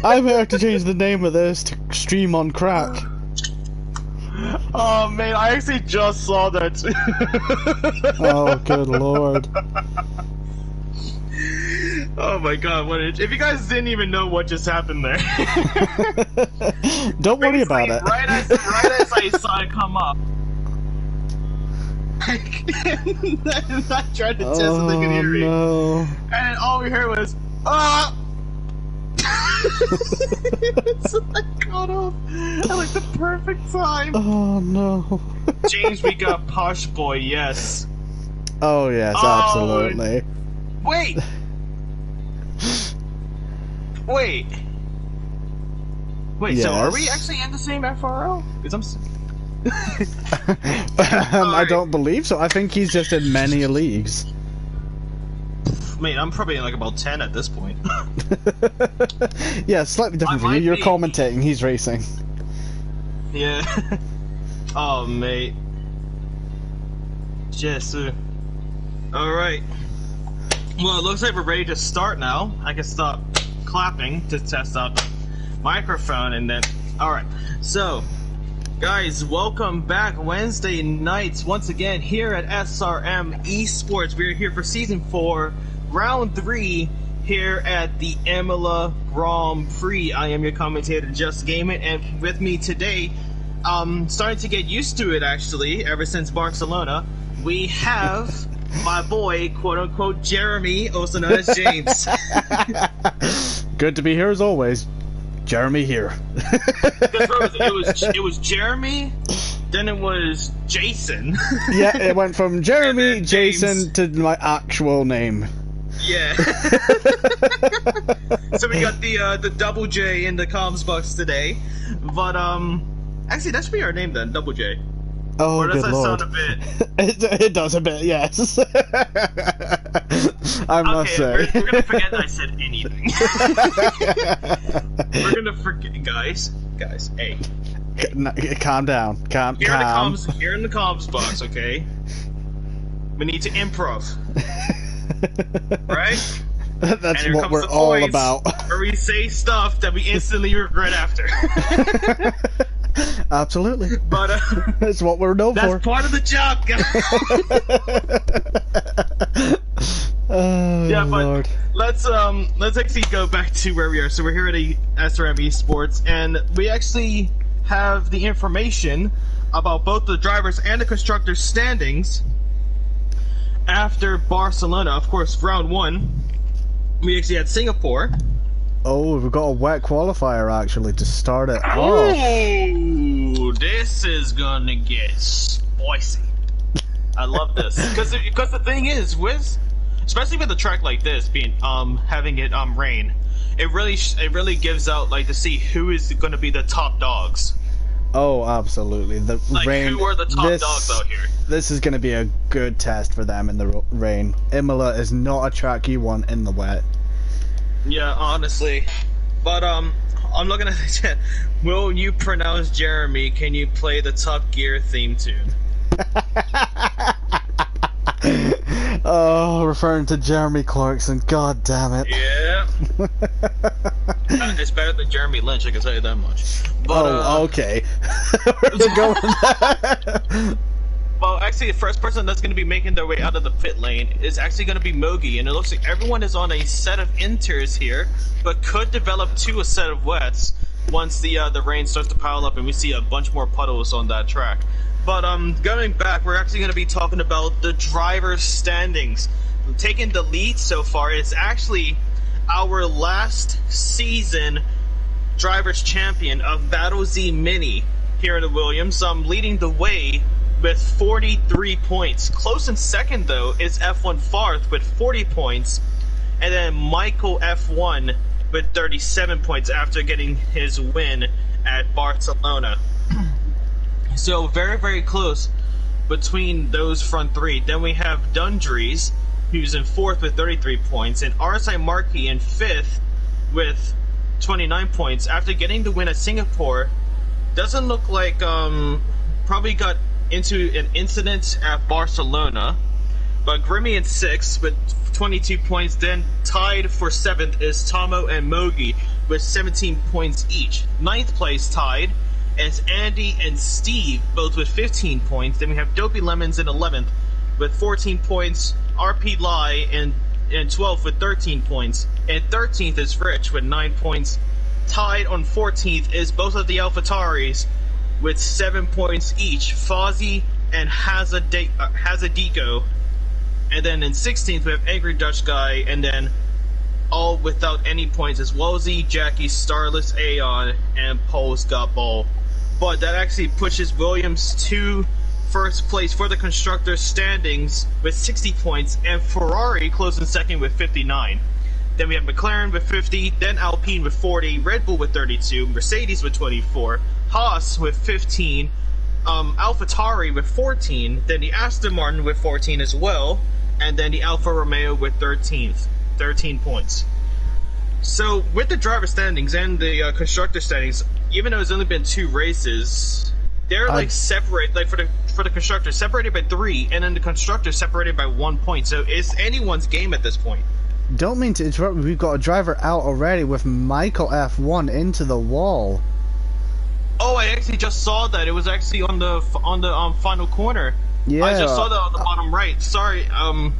I may have to change the name of this to Stream on Crack. Oh man, I actually just saw that. Oh, good lord. Oh my god, if you guys didn't even know what just happened there. Don't worry about it. Right as I saw it come up. I tried to test if they could hear it. And all we heard was, ah! So I got off at like the perfect time. Oh no. James, we got Posh Boy, yes. Oh yes, absolutely. Wait! Wait, yes. So are we actually in the same FRL? Because I don't believe so. I think he's just in many leagues. Mate, I'm probably in like about 10 at this point. Yeah, slightly different for you. You're commentating, he's racing. Yeah. Oh, mate. Yes, alright. Well, it looks like we're ready to start now. I can stop clapping to test out the microphone and then... Alright, so... Guys, welcome back Wednesday nights once again here at SRM Esports. We're here for Season 4, Round 3, here at the Imola Grand Prix. I am your commentator, Just Game It, and with me today, starting to get used to it actually, ever since Barcelona, we have my boy, quote-unquote, Jeremy, also known as James. Good to be here as always. Jeremy here. It was Jeremy, then it was Jason. Yeah, it went from Jeremy, Jason, to my actual name. Yeah. So we got the double J in the comms box today, but actually that should be our name then, double J. Oh, or does good that lord. sound a bit? It does a bit, yes. I must say. We're gonna forget that I said anything. We're gonna forget, guys, hey. Calm down, calm. Here in the comms box, okay? We need to improv. Right? That's what we're all about. Where we say stuff that we instantly regret after. Absolutely. But that's what we're known for. That's part of the job, guys. Oh, yeah, but Lord. Let's actually go back to where we are. So we're here at SRM Esports, and we actually have the information about both the drivers and the constructors' standings after Barcelona. Of course, round 1, we actually had Singapore. Oh, we've got a wet qualifier actually to start it off. Oh, this is gonna get spicy. I love this because the thing is, especially with a track like this being having it rain, it really gives out like to see who is going to be the top dogs. Oh, absolutely. The rain. Who are the top dogs out here? This is going to be a good test for them in the rain. Imola is not a track you want in the wet. Yeah, honestly. But I'm looking at the chat. Will you pronounce Jeremy? Can you play the Top Gear theme tune? Oh, referring to Jeremy Clarkson. God damn it. Yeah. It's better than Jeremy Lynch, I can tell you that much. But, okay. Where's it going? Well, actually, the first person that's going to be making their way out of the pit lane is actually going to be Mogi, and it looks like everyone is on a set of inters here, but could develop to a set of wets once the rain starts to pile up and we see a bunch more puddles on that track. But going back, we're actually going to be talking about the driver's standings. Taking the lead so far, it's actually our last season driver's champion of Battle Z Mini here in the Williams, leading the way with 43 points. Close in second, though, is F1 Farth with 40 points, and then Michael F1 with 37 points after getting his win at Barcelona. So very, very close between those front three. Then we have Dundries, who's in 4th with 33 points, and RSI Markey in 5th with 29 points after getting the win at Singapore. Doesn't look like probably got into an incident at Barcelona, But Grimmy in 6th with 22 points. Then tied for 7th is Tomo and Mogi with 17 points each. 9th place tied is Andy and Steve, both with 15 points. Then we have Dopey Lemons in 11th with 14 points. RP Lai in 12th with 13 points. And 13th is Rich with 9 points. Tied on 14th is both of the AlphaTauris with 7 points each. Fozzie and Hazadico. And then in 16th we have Angry Dutch Guy, and then all without any points is Wozy, Jackie, Starless, Aeon, and Pole's Got Ball. But that actually pushes Williams to first place for the constructor standings with 60 points, and Ferrari closing second with 59. Then we have McLaren with 50, then Alpine with 40, Red Bull with 32, Mercedes with 24, Haas with 15, AlphaTauri with 14, then the Aston Martin with 14 as well, and then the Alfa Romeo with 13 points. So with the driver standings and the constructor standings, even though it's only been 2 races, they're like separate. Like for the constructor, separated by 3, and then the constructor separated by 1 point. So it's anyone's game at this point. Don't mean to interrupt, we've got a driver out already with Michael F1 into the wall. Oh, I actually just saw that. It was actually on the final corner. Yeah, I just saw that on the bottom right. Sorry about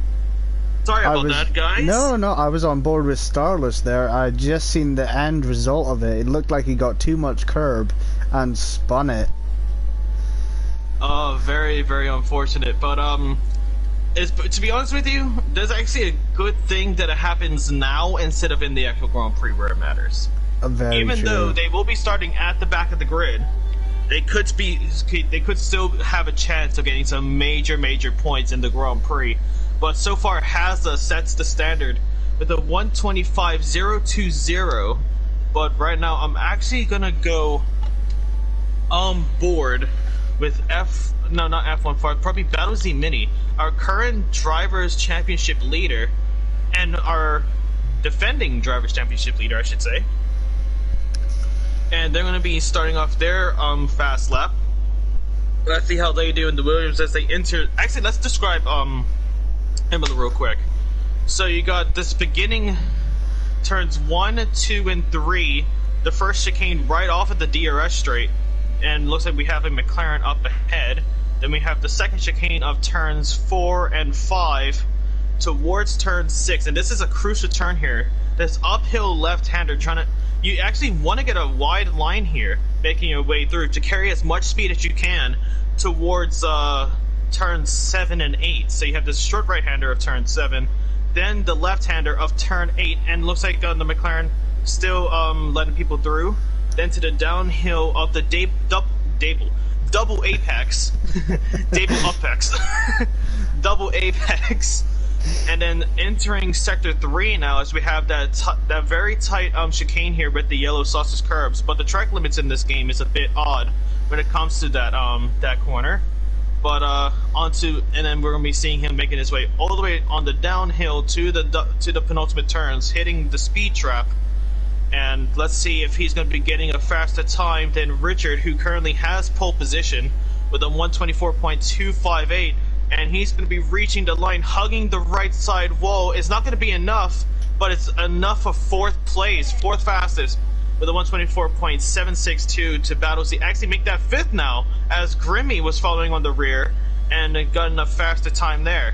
that, guys. No, I was on board with Starless there. I just seen the end result of it. It looked like he got too much curb and spun it. Oh, very, very unfortunate. But to be honest with you, there's actually a good thing that it happens now instead of in the actual Grand Prix where it matters. Even though they will be starting at the back of the grid, they could still have a chance of getting some major points in the Grand Prix. But so far, Hazza sets the standard with a 125.020. But right now, I'm actually gonna go on board with not F1, probably Battle Z Mini, our current Drivers' Championship leader, and our defending Drivers' Championship leader, I should say. And they're going to be starting off their fast lap. Let's see how they do in the Williams as they enter. Actually, let's describe Imola real quick. So you got this beginning turns 1, 2, and 3. The first chicane right off of the DRS straight, and looks like we have a McLaren up ahead. Then we have the second chicane of turns 4 and 5 towards turn 6, and this is a crucial turn here. This uphill left-hander you actually want to get a wide line here, making your way through to carry as much speed as you can towards turns 7 and 8. So you have this short right-hander of turn 7, then the left-hander of turn 8, and looks like the McLaren still letting people through. Then to the downhill of the double apex, double apex, and then entering sector 3 now, as we have that very tight chicane here with the yellow sausage curbs. But the track limits in this game is a bit odd when it comes to that corner. But and then we're gonna be seeing him making his way all the way on the downhill to the penultimate turns, hitting the speed trap. And let's see if he's going to be getting a faster time than Richard, who currently has pole position with a 124.258, and he's going to be reaching the line, hugging the right side wall. It's not going to be enough, but it's enough for 4th place, 4th fastest, with a 124.762 to Battle Z. Actually make that 5th now, as Grimmy was following on the rear and got enough faster time there.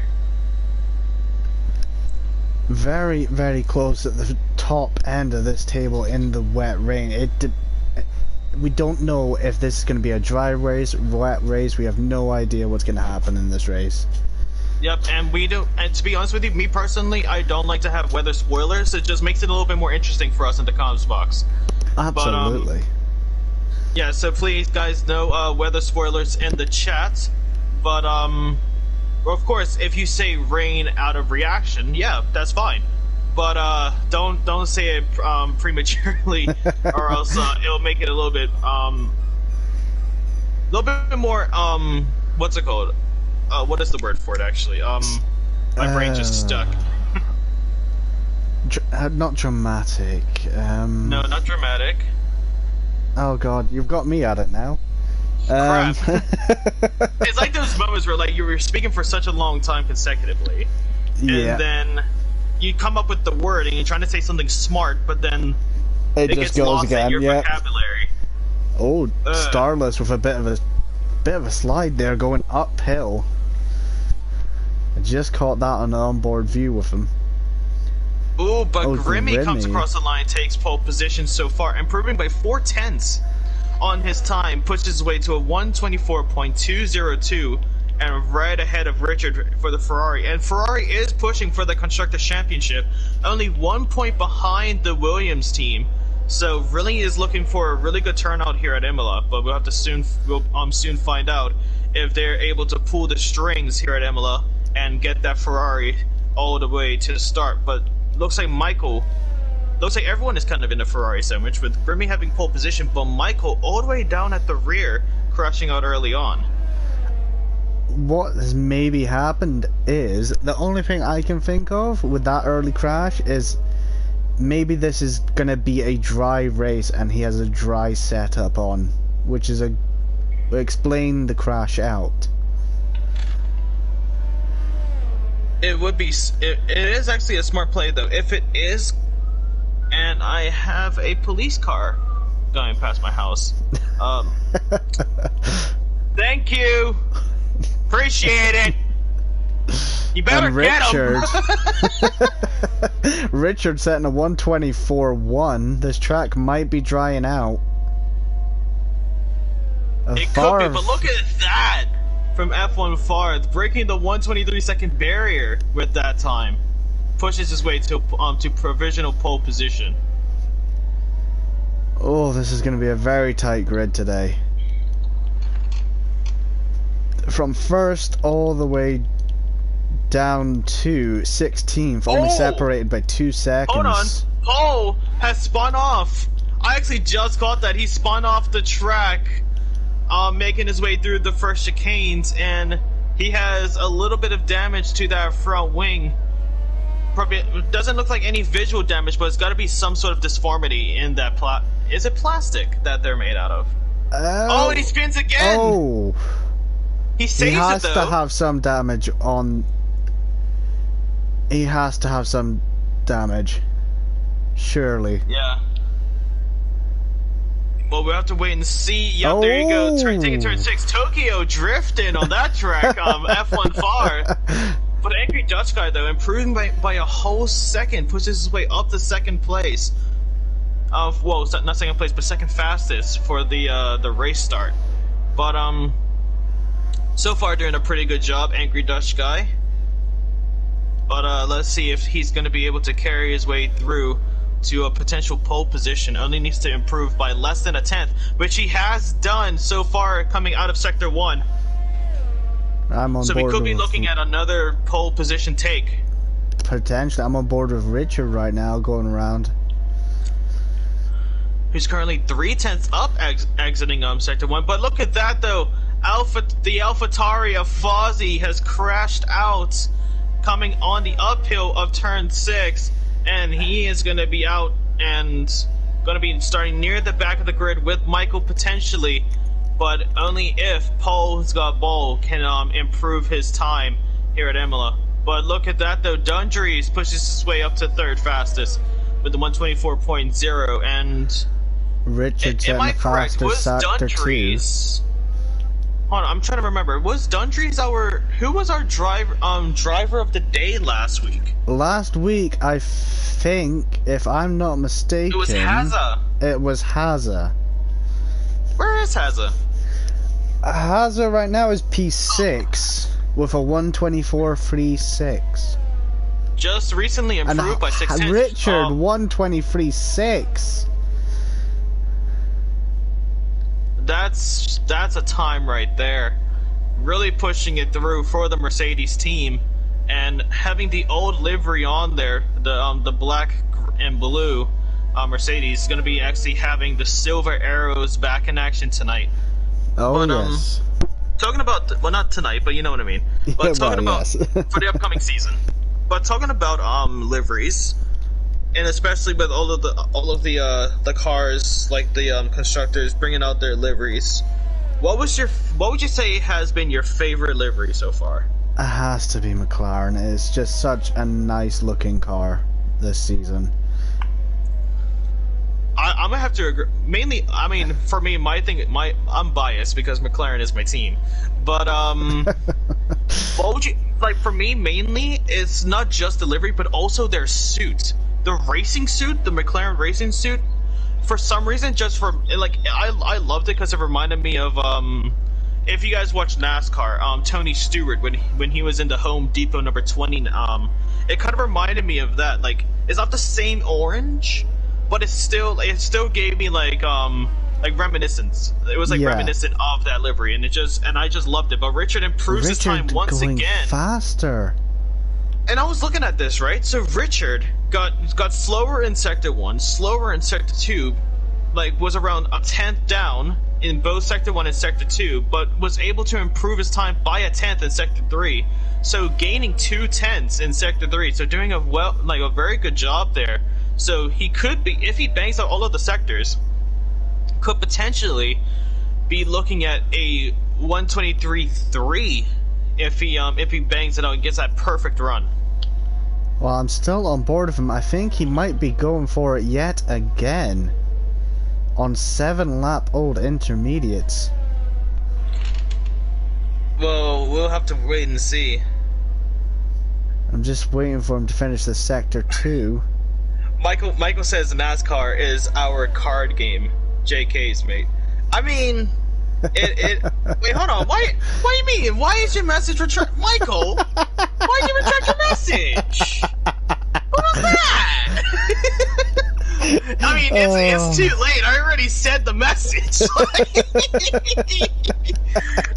Very, very close at the top end of this table in the wet rain. We don't know if this is going to be a dry race, wet race. We have no idea what's going to happen in this race. Yep, and we don't. And to be honest with you, me personally, I don't like to have weather spoilers. It just makes it a little bit more interesting for us in the comms box. Absolutely. But, yeah, so please, guys, no weather spoilers in the chat. But well, of course, if you say rain out of reaction, yeah, that's fine. But don't say it prematurely, or else it'll make it a little bit more what's it called? What is the word for it actually? My brain just stuck. Not dramatic. No, not dramatic. Oh god, you've got me at it now. Crap. It's like those moments where like you were speaking for such a long time consecutively, yeah. and then you come up with the word and you're trying to say something smart, but then it just gets goes lost again. in your Yeah. vocabulary. Oh, Starless with a bit of a slide there, going uphill. I just caught that on the onboard view with him. Ooh, but Grimmy comes Grimmy. across the line, takes pole position so far, improving by 0.4 on his time, pushes his way to a 1:24.202, and right ahead of Richard for the Ferrari. And Ferrari is pushing for the Constructors Championship, only 1 point behind the Williams team. So really is looking for a really good turnout here at Imola, but we'll have to soon find out if they're able to pull the strings here at Imola and get that Ferrari all the way to the start. But looks like everyone is kind of in a Ferrari sandwich, with Grimmy having pole position, but Michael all the way down at the rear, crashing out early on. What has maybe happened is, the only thing I can think of with that early crash is maybe this is gonna be a dry race and he has a dry setup on, which is will explain the crash out. It would be. It is actually a smart play, though. If it is, and I have a police car going past my house. Thank you. Appreciate it. You better and get Richard, him. Richard setting a 1:24.1. This track might be drying out. It could be, but look at that. From F1 Farth, breaking the 1:23-second barrier with that time, pushes his way to provisional pole position. Oh, this is going to be a very tight grid today. From first all the way down to 16th, only separated by 2 seconds. Hold on, Pole has spun off. I actually just caught that. He spun off the track, making his way through the first chicanes, and he has a little bit of damage to that front wing. Probably doesn't look like any visual damage, but it's got to be some sort of disformity in that Is it plastic that they're made out of? Oh, he spins again! Oh! He saves He has it, though. to have some damage on... He has to have some damage. Surely. Yeah. Well, we'll have to wait and see. Yep, there you go. Taking turn 6. Tokyo drifting on that track, F1 Far. But Angry Dutch Guy, though, improving by a whole second, pushes his way up to second place. Well, not second place, but second fastest for the race start. But, so far doing a pretty good job, Angry Dutch Guy. But, let's see if he's going to be able to carry his way through to a potential pole position. Only needs to improve by less than a 10th, which he has done so far coming out of Sector 1. So we could be looking at another pole position take. Potentially. I'm on board with Richard right now, going around. Who's currently 0.3 up exiting Sector 1. But look at that, though. The AlphaTauri of Fozzie has crashed out, coming on the uphill of turn 6. And he is going to be out and going to be starting near the back of the grid with Michael potentially, but only if Paul's got ball can improve his time here at Imola. But look at that, though. Dundrees pushes his way up to third fastest with the 1:24.0, and Richard am I correct? Was Sector Dundrees? Hold on, I'm trying to remember. Was Dundrees who was our driver of the day last week? Last week, I think, if I'm not mistaken, It was Haza. It was Haza. Where is Haza? Haza right now is P6 with a 1:24.36. Just recently improved by 6 tenths. Richard, 1:23.6. That's a time right there. Really pushing it through for the Mercedes team, and having the old livery on there, the black and blue Mercedes is going to be actually having the silver arrows back in action tonight. Oh, but, yes. Talking about, well, not tonight, but you know what I mean. But talking about for the upcoming season. But talking about liveries, and especially with all of the cars, like the constructors bringing out their liveries. What would you say has been your favorite livery so far? It has to be McLaren. It's just such a nice looking car this season. I'm gonna have to agree. Mainly, I mean, for me, I'm biased because McLaren is my team. But what would you like? For me, mainly, it's not just the livery, but also their suit, the racing suit, the McLaren racing suit. For some reason, just for like, I loved it because it reminded me of if you guys watch NASCAR, Tony Stewart when he was in the Home Depot number 20, it kind of reminded me of that. Like, it's not the same orange, but it still gave me like reminiscence. It was like reminiscent of that livery, and I just loved it. But Richard improves his time once again. Faster. And I was looking at this, right? So Richard got slower in Sector 1, slower in Sector 2, like was around a tenth down in both Sector 1 and Sector 2, but was able to improve his time by a tenth in Sector 3. So gaining 2/10 in Sector 3, so doing a very good job there. So he could be, if he bangs out all of the sectors, could potentially be looking at a 123.3 if he bangs it out and gets that perfect run. Well, I'm still on board with him. I think he might be going for it yet again on 7-lap-old intermediates. Well, we'll have to wait and see. I'm just waiting for him to finish the Sector 2. Michael says NASCAR is our card game. JK's, mate. I mean, wait, hold on. What do you mean? Why is your message returned? Michael, why did you return your message? What was that? I mean, it's too late. I already said the message.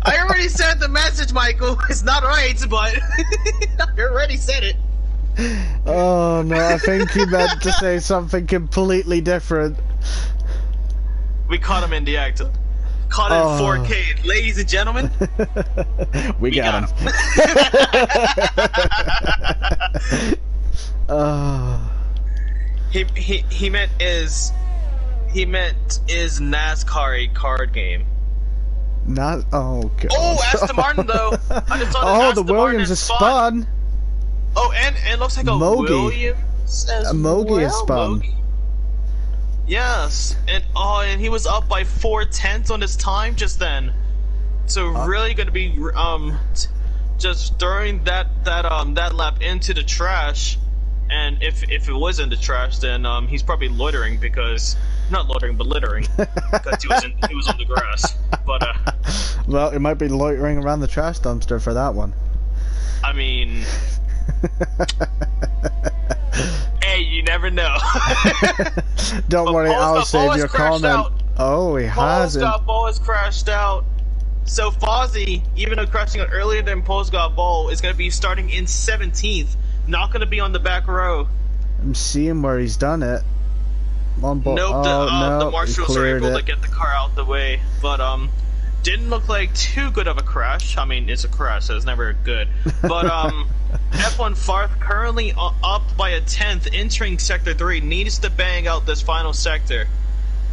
I already said the message, Michael. It's not right, but I already said it. Oh no, I think he meant to say something completely different. We caught him in the act. Caught in 4K. Ladies and gentlemen, we got him. He meant is NASCAR a card game? Not God. Oh, Aston Martin though. I just saw the Williams is spun. Oh, and it looks like a Mogi. Williams as Mogi is spun. Mogi. Yes, and he was up by 4/10 on his time just then. So really going to be just throwing that lap into the trash. And if it was in the trash, then he's probably loitering because not loitering but littering because he was on the grass. But well, it might be loitering around the trash dumpster for that one. I mean. Hey, you never know. Don't worry, I'll save your comment. Out. Oh, he hasn't. Ball has crashed out. So Fozzie, even though crashing out earlier than Polescott Ball, is going to be starting in 17th. Not going to be on the back row. I'm seeing where he's done it. Nope, the marshals are able to get the car out the way. But didn't look like too good of a crash. I mean, it's a crash, so it's never good. But F1 Farth currently up by a tenth, entering Sector 3, needs to bang out this final sector.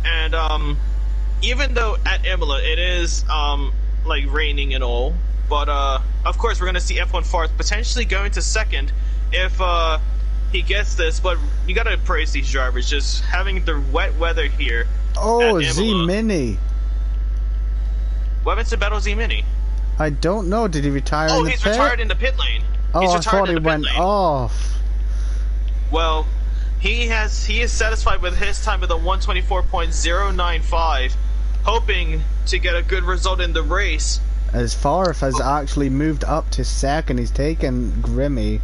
And even though at Imola it is like raining and all, but of course we're going to see F1 Farth potentially going to second if he gets this. But you got to praise these drivers, just having the wet weather here. Oh, Z Mini. What happened to Battle Z Mini? I don't know. Did he retire in the pit? Oh, he's retired in the pit lane. Oh, I thought he went off. Well, he is satisfied with his time with a 124.095, hoping to get a good result in the race. As Farth has actually moved up to second, he's taken Grimmy.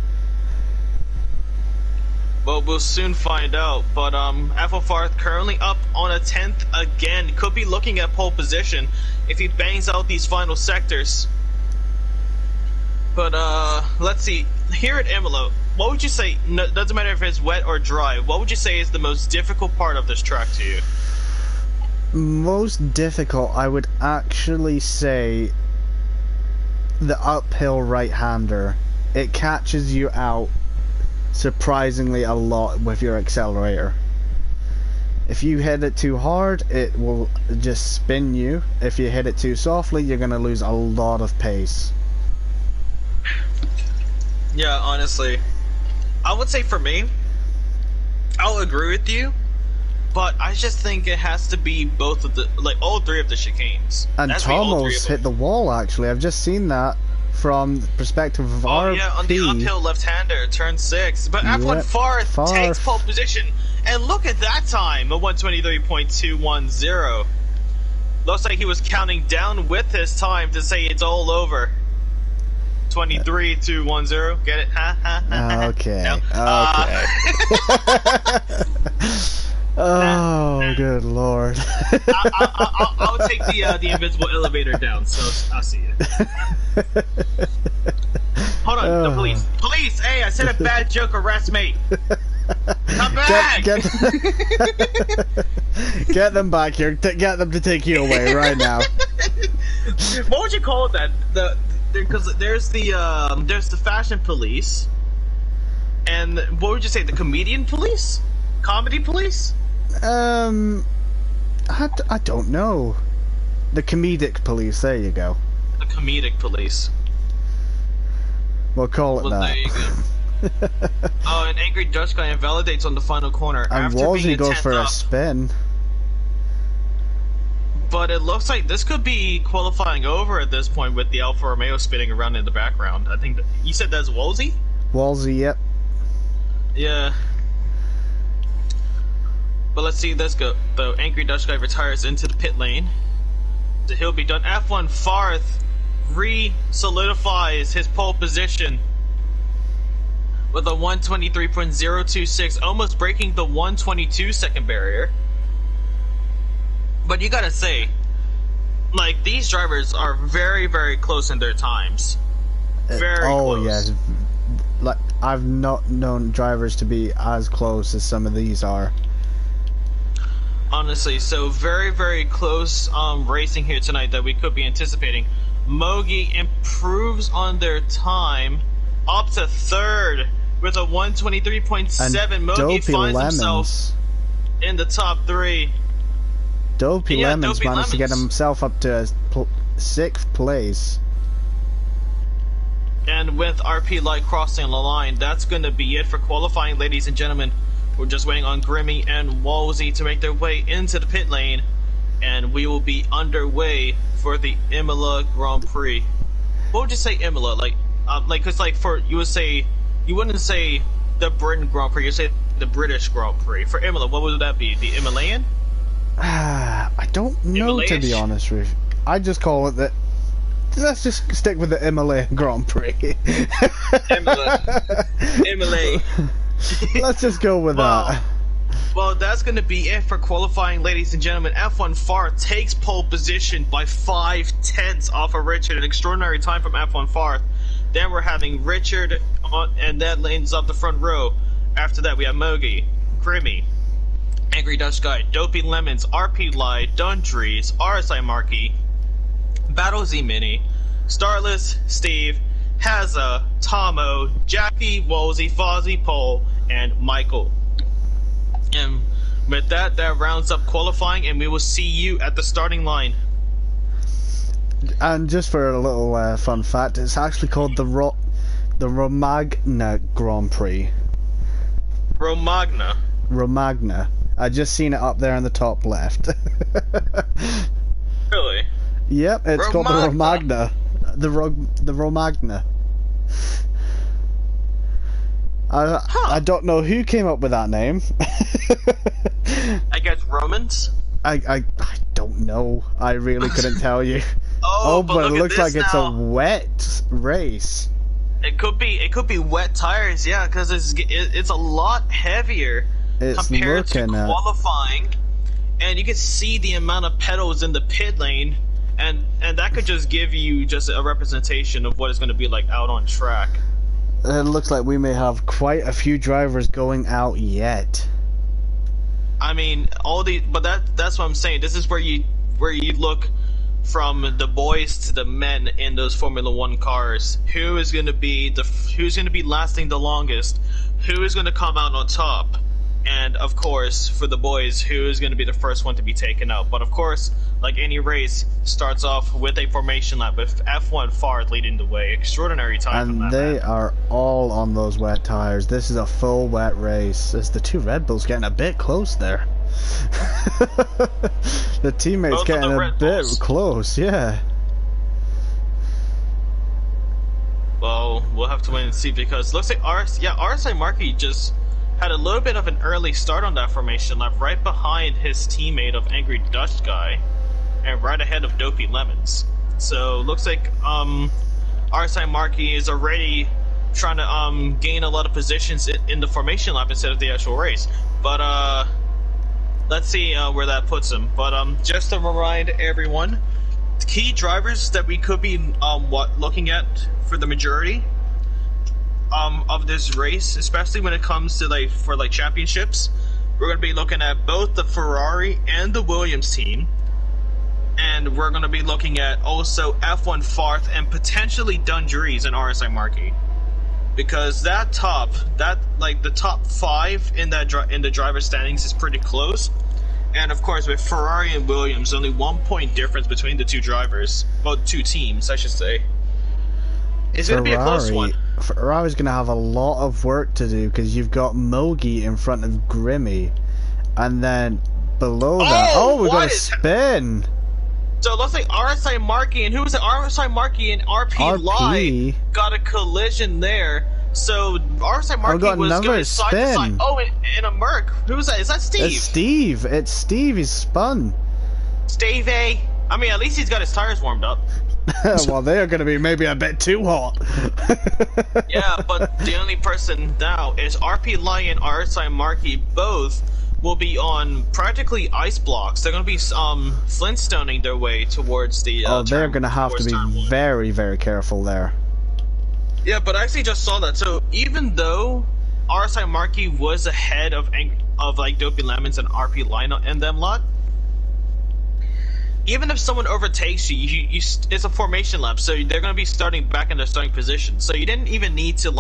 Well, we'll soon find out. But F1 Farth currently up on a 10th again. Could be looking at pole position if he bangs out these final sectors. But let's see. Here at Imola, what would you say, doesn't matter if it's wet or dry, what would you say is the most difficult part of this track to you? Most difficult, I would actually say the uphill right-hander. It catches you out surprisingly a lot with your accelerator. If you hit it too hard, it will just spin you. If you hit it too softly, you're gonna lose a lot of pace. Yeah, honestly, I would say for me, I'll agree with you, but I just think it has to be both of the, like, all three of the chicanes. And Tomo's hit the wall, actually. I've just seen that from the perspective of RP. Oh yeah, on the uphill left-hander, turn 6. But F1 Farth takes pole position, and look at that time, a 123.210. Looks like he was counting down with his time to say it's all over. 23.210. Get it? Ha ha ha. Okay. No. Okay. Oh, good lord. I'll take the invisible elevator down, so I'll see you. Hold on, the police. Police! Hey, I said a bad joke, arrest me! Come back! Get them back here. Get them to take you away right now. What would you call that? Because there's the fashion police, and what would you say? The comedian police? Comedy police? I don't know. The comedic police. There you go. The comedic police. We'll call it that. There you go. Oh, an angry Dutch guy invalidates on the final corner. And Wolsey goes for a spin. But it looks like this could be qualifying over at this point with the Alfa Romeo spinning around in the background. I think you said that's Wolsey? Wolsey, yep. Yeah. But let's see this go. The angry Dutch guy retires into the pit lane. He'll be done. F1 Farth re-solidifies his pole position with a 123.026, almost breaking the 122 second barrier. But you gotta say, like, these drivers are very, very close in their times. Very close. Oh, yes. Like, I've not known drivers to be as close as some of these are. Honestly, so very, very close racing here tonight that we could be anticipating. Mogi improves on their time up to third with a 123.7. Mogi finds himself in the top 3. Dopey Lemons managed to get himself up to 6th place. And with RP Light crossing the line, that's going to be it for qualifying, ladies and gentlemen. We're just waiting on Grimmy and Wolsey to make their way into the pit lane, and we will be underway for the Imola Grand Prix. What would you say Imola? Like, cause like for you wouldn't say the Britain Grand Prix. You say the British Grand Prix. For Imola, what would that be? The Himalayan? I don't know, to be honest with you. I just call it that. Let's just stick with the Himalayan Grand Prix. Imola. Let's just go with that. Well, that's going to be it for qualifying, ladies and gentlemen. F1 Farth takes pole position by 5/10 off of Richard. An extraordinary time from F1 Farth. Then we're having Richard, and that lanes up the front row. After that, we have Mogi, Grimmy, Angry Dutch Guy, Dopey Lemons, RP Light, Dundrees, RSI Markey, Battle Z Mini, Starless, Steve, Hazza, Tomo, Jackie, Wolsey, Fozzie, Pole, and Michael. And with that, that rounds up qualifying, and we will see you at the starting line. And just for a little fun fact, it's actually called the Romagna Grand Prix. Romagna. I just seen it up there in the top left. Really? Yep, it's called the Romagna. The Romagna. I don't know who came up with that name. I guess Romans? I don't know. I really couldn't tell you. Oh, but it looks like it's a wet race. It could be wet tires, yeah, because it's a lot heavier compared to qualifying, and you can see the amount of pedals in the pit lane, and that could just give you just a representation of what it's going to be like out on track. It looks like we may have quite a few drivers going out yet. I mean, but that's what I'm saying. This is where you look from the boys to the men in those Formula 1 cars. Who's going to be lasting the longest? Who is going to come out on top? And of course, for the boys, who is going to be the first one to be taken out? But of course, like any race, starts off with a formation lap with F1 Fard leading the way. Extraordinary time. And they are all on those wet tires. This is a full wet race. As the two Red Bulls getting a bit close there. The teammates Both getting a bit close, yeah. Well, we'll have to wait and see, because it looks like RSI Markey just had a little bit of an early start on that formation lap, right behind his teammate of Angry Dutch Guy, and right ahead of Dopey Lemons. So looks like RSI Markey is already trying to gain a lot of positions in the formation lap instead of the actual race. But let's see where that puts him. But just to remind everyone, the key drivers that we could be looking at for the majority of this race, especially when it comes to for championships, we're going to be looking at both the Ferrari and the Williams team, and we're going to be looking at also F1 Farth and potentially Dundrees and RSI Markey, because the top 5 in the driver standings is pretty close. And of course, with Ferrari and Williams, only 1 point difference between the two drivers, well, two teams, I should say. It's going to be a close one. Ferrari's going to have a lot of work to do, because you've got Mogi in front of Grimmy, and then below that, we've got a spin. So it looks like RSI Markey, and who was it? RSI Markey and RP Lai got a collision there. So RSI Markey was going side to side. Oh, in a Merc. Who's that? Is that Steve? It's Steve. It's Steve. He's spun. Stevie. I mean, at least he's got his tires warmed up. Well, they're going to be maybe a bit too hot. Yeah, but the only person now is RP Lai and RSI Markey. Both will be on practically ice blocks. They're going to be flintstoning their way towards the. They're going to have to be very, very careful there. Yeah, but I actually just saw that. So even though RSI Markey was ahead of Dopey Lemons and RP Lino and them lot, even if someone overtakes you, it's a formation lap, so they're going to be starting back in their starting position. So you didn't even need to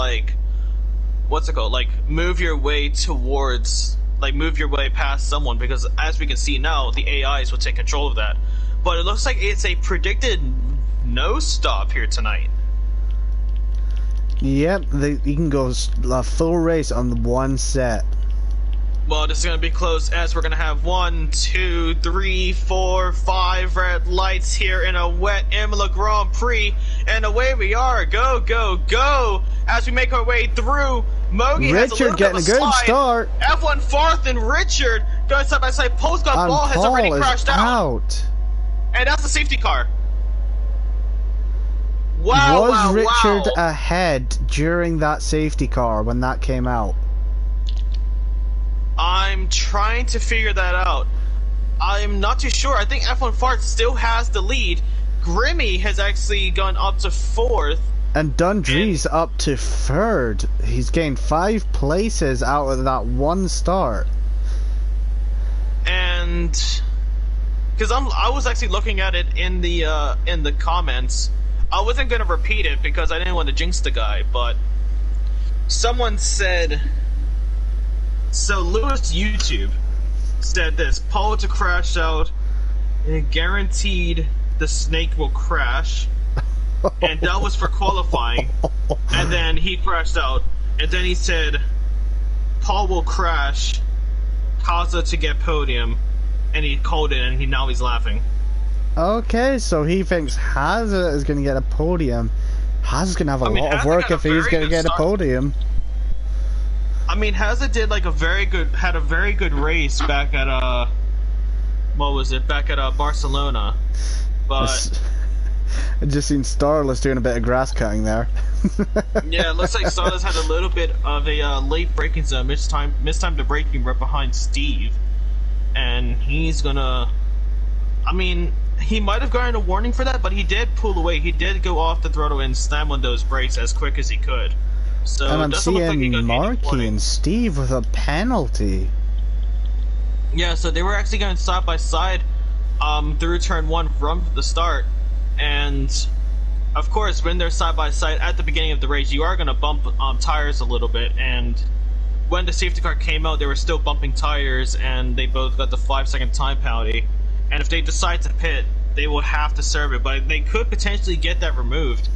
move your way towards, move your way past someone, because as we can see now, the AIs will take control of that. But it looks like it's a predicted no stop here tonight. Yep, you can go a full race on the one set. Well, this is going to be close, as we're going to have 1, 2, 3, 4, 5 red lights here in a wet Imola Grand Prix. And away we are. Go, go, go. As we make our way through, Mogi has a little bit of a good slide. Start. F1 Farth and Richard going side by side. Paul's got ball, has already crashed out. And that's the safety car. Wow, Was Richard ahead during that safety car when that came out? I'm trying to figure that out. I'm not too sure. I think F1 Fart still has the lead. Grimmy has actually gone up to 4th. And Dundree's up to 3rd. He's gained 5 places out of that one start. And because I was actually looking at it in the comments. I wasn't going to repeat it because I didn't want to jinx the guy, but someone said, so Lewis YouTube said this: Paul to crash out, guaranteed the snake will crash, and that was for qualifying, and then he crashed out, and then he said Paul will crash, Kaza to get podium, and he called it, and now he's laughing. Okay, so he thinks Hazard is going to get a podium. Hazard's going to have a lot of work if he's going to get a podium. I mean, Hazard did had a very good race back at Barcelona, but I just seen Starless doing a bit of grass cutting there. Yeah, it looks like Starless had a little bit of a late braking zone, mistimed the braking right behind Steve, and he's gonna. I mean, he might have gotten a warning for that, but he did pull away. He did go off the throttle and slam on those brakes as quick as he could. So and I'm seeing Marky and Steve with a penalty. Yeah, so they were actually going side by side through turn 1 from the start. And of course, when they're side by side at the beginning of the race, you are going to bump tires a little bit. And when the safety car came out, they were still bumping tires, and they both got the 5-second time penalty. And if they decide to pit, they will have to serve it, but they could potentially get that removed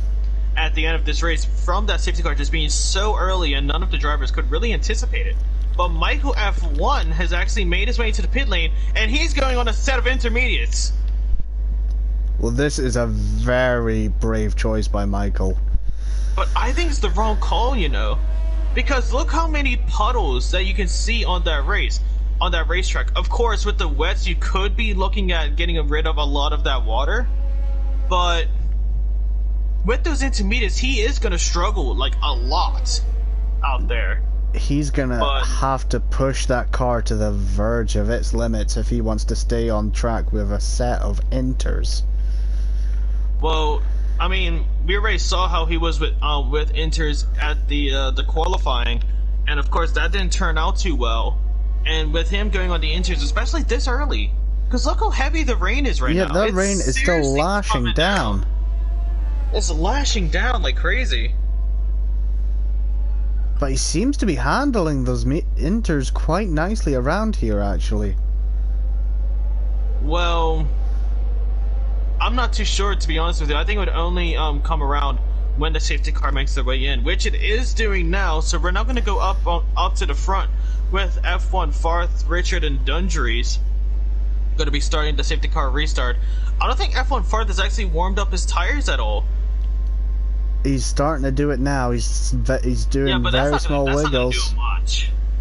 at the end of this race from that safety car just being so early, and none of the drivers could really anticipate it. But Michael F1 has actually made his way into the pit lane, and he's going on a set of intermediates. Well, this is a very brave choice by Michael. But I think it's the wrong call, you know, because look how many puddles that you can see on that racetrack. Of course, with the wets, you could be looking at getting rid of a lot of that water, but with those intermediates, he is going to struggle like a lot out there. He's gonna have to push that car to the verge of its limits if he wants to stay on track with a set of inters. Well, I mean, we already saw how he was with inters at the qualifying, and of course that didn't turn out too well. And with him going on the inters, especially this early, because look how heavy the rain is right now. Yeah, that rain is still lashing down. It's lashing down like crazy. But he seems to be handling those inters quite nicely around here, actually. Well, I'm not too sure, to be honest with you. I think it would only come around when the safety car makes their way in, which it is doing now. So we're now going to go up to the front with F1 Farth, Richard, and Dundrees going to be starting the safety car restart. I don't think F1 Farth has actually warmed up his tires at all. He's starting to do it now. He's doing very small wiggles.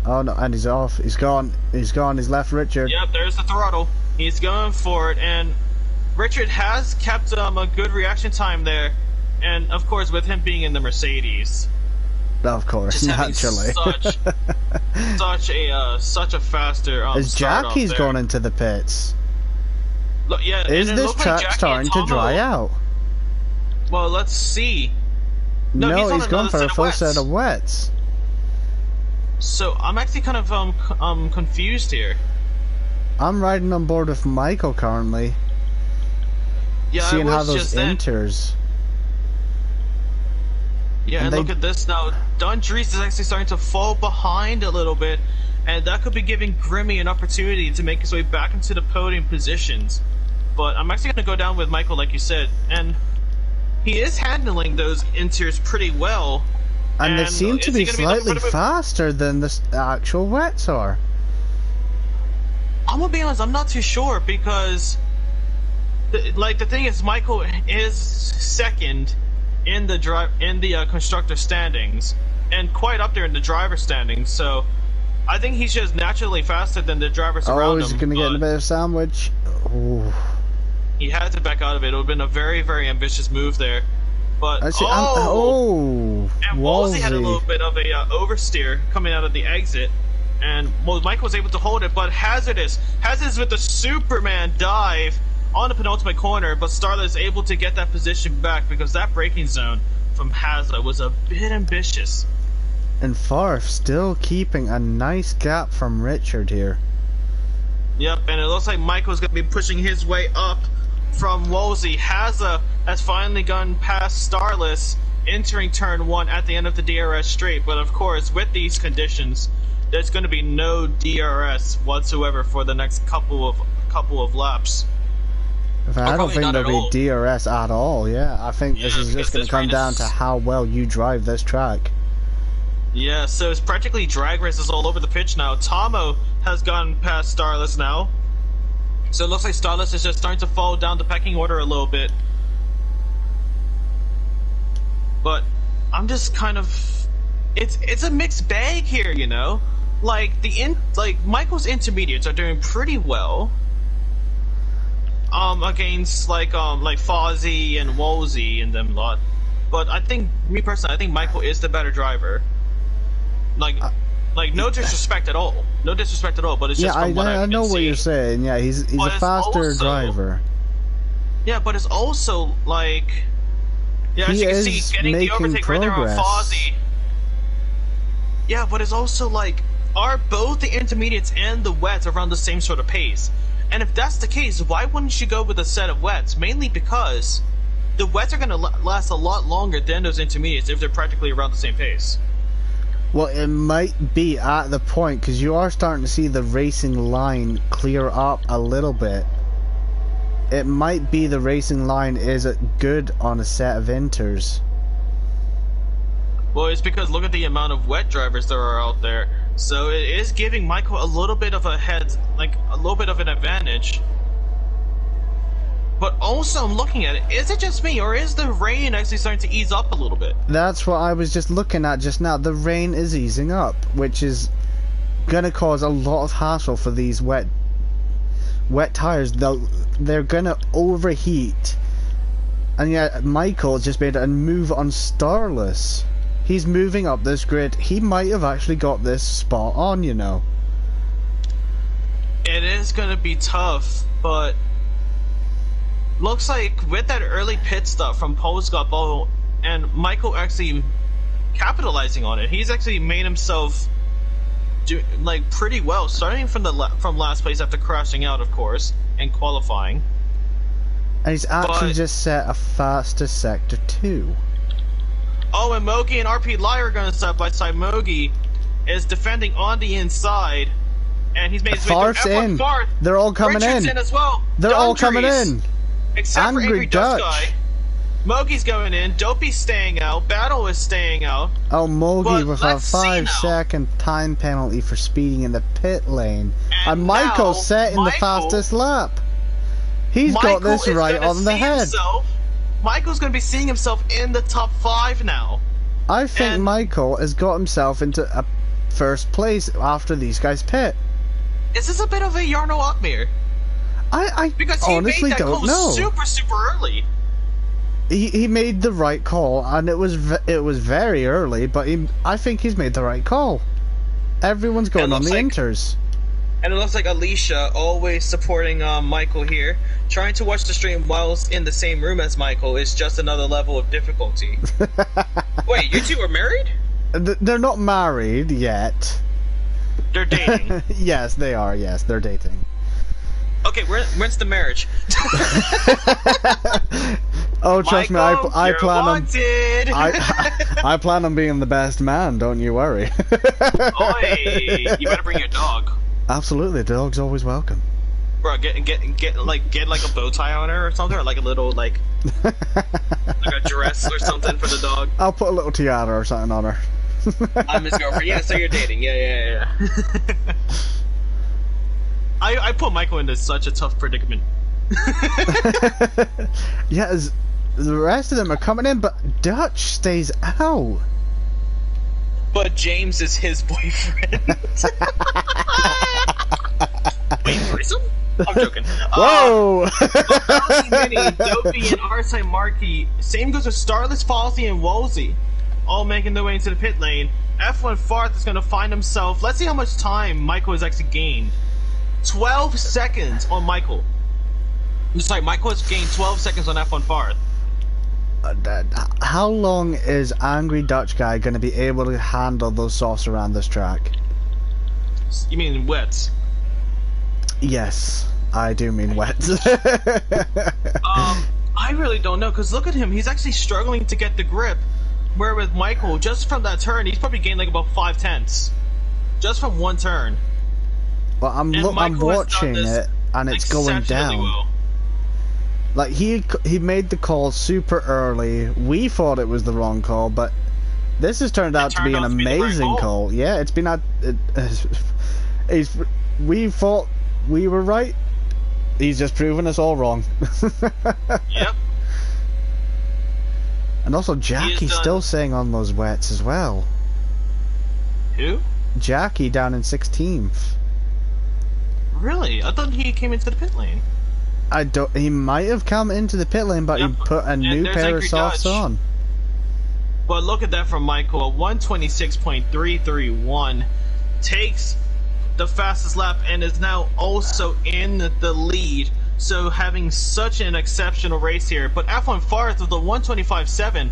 Oh no, and he's off. He's gone. He's gone. He's left Richard. Yep, there's the throttle. He's going for it, and Richard has kept a good reaction time there, and of course with him being in the Mercedes. Of course, naturally. such a faster As Jackie's gone into the pits. Look, yeah, is this track starting to dry out? Well, let's see. No, he's gone for a full set of wets. So I'm actually kind of confused here. I'm riding on board with Michael currently. Yeah, seeing how those inters. Yeah, and look at this now. Dundrees is actually starting to fall behind a little bit, and that could be giving Grimmy an opportunity to make his way back into the podium positions. But I'm actually going to go down with Michael, like you said, and he is handling those inters pretty well. And they seem to be slightly faster than the actual wets are. I'm gonna be honest, I'm not too sure because, the thing is, Michael is second in the constructor standings and quite up there in the driver standings. So I think he's just naturally faster than the drivers around him. Oh, he's gonna get in a bit of sandwich. Ooh. He had to back out of it. It would have been a very, very ambitious move there. But actually, and Wolsey had a little bit of a oversteer coming out of the exit, and Mike was able to hold it. But Hazardous with the Superman dive on the penultimate corner, but Starlet is able to get that position back because that braking zone from Hazza was a bit ambitious. And Farf still keeping a nice gap from Richard here. Yep, and it looks like Michael's going to be pushing his way up from Wolsey. Hazza has finally gone past Starless, entering turn 1 at the end of the DRS straight. But of course, with these conditions, there's going to be no DRS whatsoever for the next couple of laps. I don't think there'll be DRS at all. Yeah, I think this is just going to come down to how well you drive this track. Yeah, so it's practically drag races all over the pitch now. Tomo has gone past Starless now. So it looks like Starless is just starting to fall down the pecking order a little bit. But I'm just kind of... It's a mixed bag here, you know? Like, Michael's intermediates are doing pretty well. Against, like Fozzie and Wolsey and them lot. But I think, me personally, I think Michael is the better driver. Like no disrespect at all. No disrespect at all, but it's just from what I know what you're saying. Yeah, he's a faster driver. Yeah, but it's also like... Yeah, as you can see, getting the overtake right there on Fozzie. Yeah, but it's also like, are both the intermediates and the wets around the same sort of pace? And if that's the case, why wouldn't you go with a set of wets? Mainly because the wets are going to last a lot longer than those intermediates if they're practically around the same pace. Well, it might be at the point, because you are starting to see the racing line clear up a little bit. It might be the racing line is good on a set of inters. Well, it's because look at the amount of wet drivers there are out there. So it is giving Michael a little bit of a a little bit of an advantage. But also, I'm looking at it. Is it just me, or is the rain actually starting to ease up a little bit? That's what I was just looking at just now. The rain is easing up, which is gonna cause a lot of hassle for these wet tires. They're gonna overheat. And yet, Michael just made a move on Starless. He's moving up this grid. He might have actually got this spot on, you know. It is gonna be tough, but looks like with that early pit stop from Polsgott and Michael actually capitalizing on it, he's actually made himself do pretty well, starting from last place after crashing out, of course, and qualifying. And he's actually just set a fastest sector 2. Oh, and Mogi and RP Liar are going to side by side. Mogi is defending on the inside, and he's made his way through in. Farth. They're all coming Richard's in as well. They're all coming in. Except for Angry Dutch guy. Mogi's going in. Dopey's staying out. Battle is staying out. Oh, Mogi with a 5-second time penalty for speeding in the pit lane. And Michael's setting the fastest lap. He's got this right on the head. Michael's going to be seeing himself in the top 5 now. I think Michael has got himself into a first place after these guys pit. Is this a bit of a Jarno Otmir? Because he honestly made that don't know. Super early. He made the right call, and it was very early, but I think he's made the right call. Everyone's going on the inters. And it looks like Alicia, always supporting Michael here, trying to watch the stream whilst in the same room as Michael is just another level of difficulty. Wait, you two are married? They're not married yet. They're dating. Yes, they are. Yes, they're dating. Okay, when's the marriage? Oh, trust Michael, me, I plan wanted. I plan on being the best man. Don't you worry. Oi, you better bring your dog. Absolutely, the dog's always welcome. Bro, get like a bow tie on her or something, or like a little like a dress or something for the dog. I'll put a little tiara or something on her. I'm his girlfriend. Yeah, so you're dating. Yeah. I put Michael into such a tough predicament. Yeah, the rest of them are coming in, but Dutch stays out. But James is his boyfriend. Wait, threesome? I'm joking. Whoa! Mini, Dopey, and Arsai Markey. Same goes with Starless, Falsey, and Wolsey. All making their way into the pit lane. F1 Farth is going to find himself. Let's see how much time Michael has actually gained. 12 seconds on Michael. Sorry, Michael has gained 12 seconds on F1 Farth. How long is Angry Dutch Guy going to be able to handle those softs around this track? You mean wets? Yes, I do mean wets. I really don't know, because look at him. He's actually struggling to get the grip. Where with Michael, just from that turn, he's probably gained like about 5/10. Just from one turn. Well, I'm watching it, and it's going down. Well. Like, he made the call super early. We thought it was the wrong call, but this has turned out to be an amazing call. Yeah, it's been we thought we were right. He's just proven us all wrong. Yep. And also, Jackie's still staying on those wets as well. Who? Jackie down in 16th. Really? I thought he came into the pit lane. He might have come into the pit lane, but he put a new pair of softs on. But look at that from Michael. 126.331 takes the fastest lap and is now also in the lead. So having such an exceptional race here. But F1 Farth with the 125.7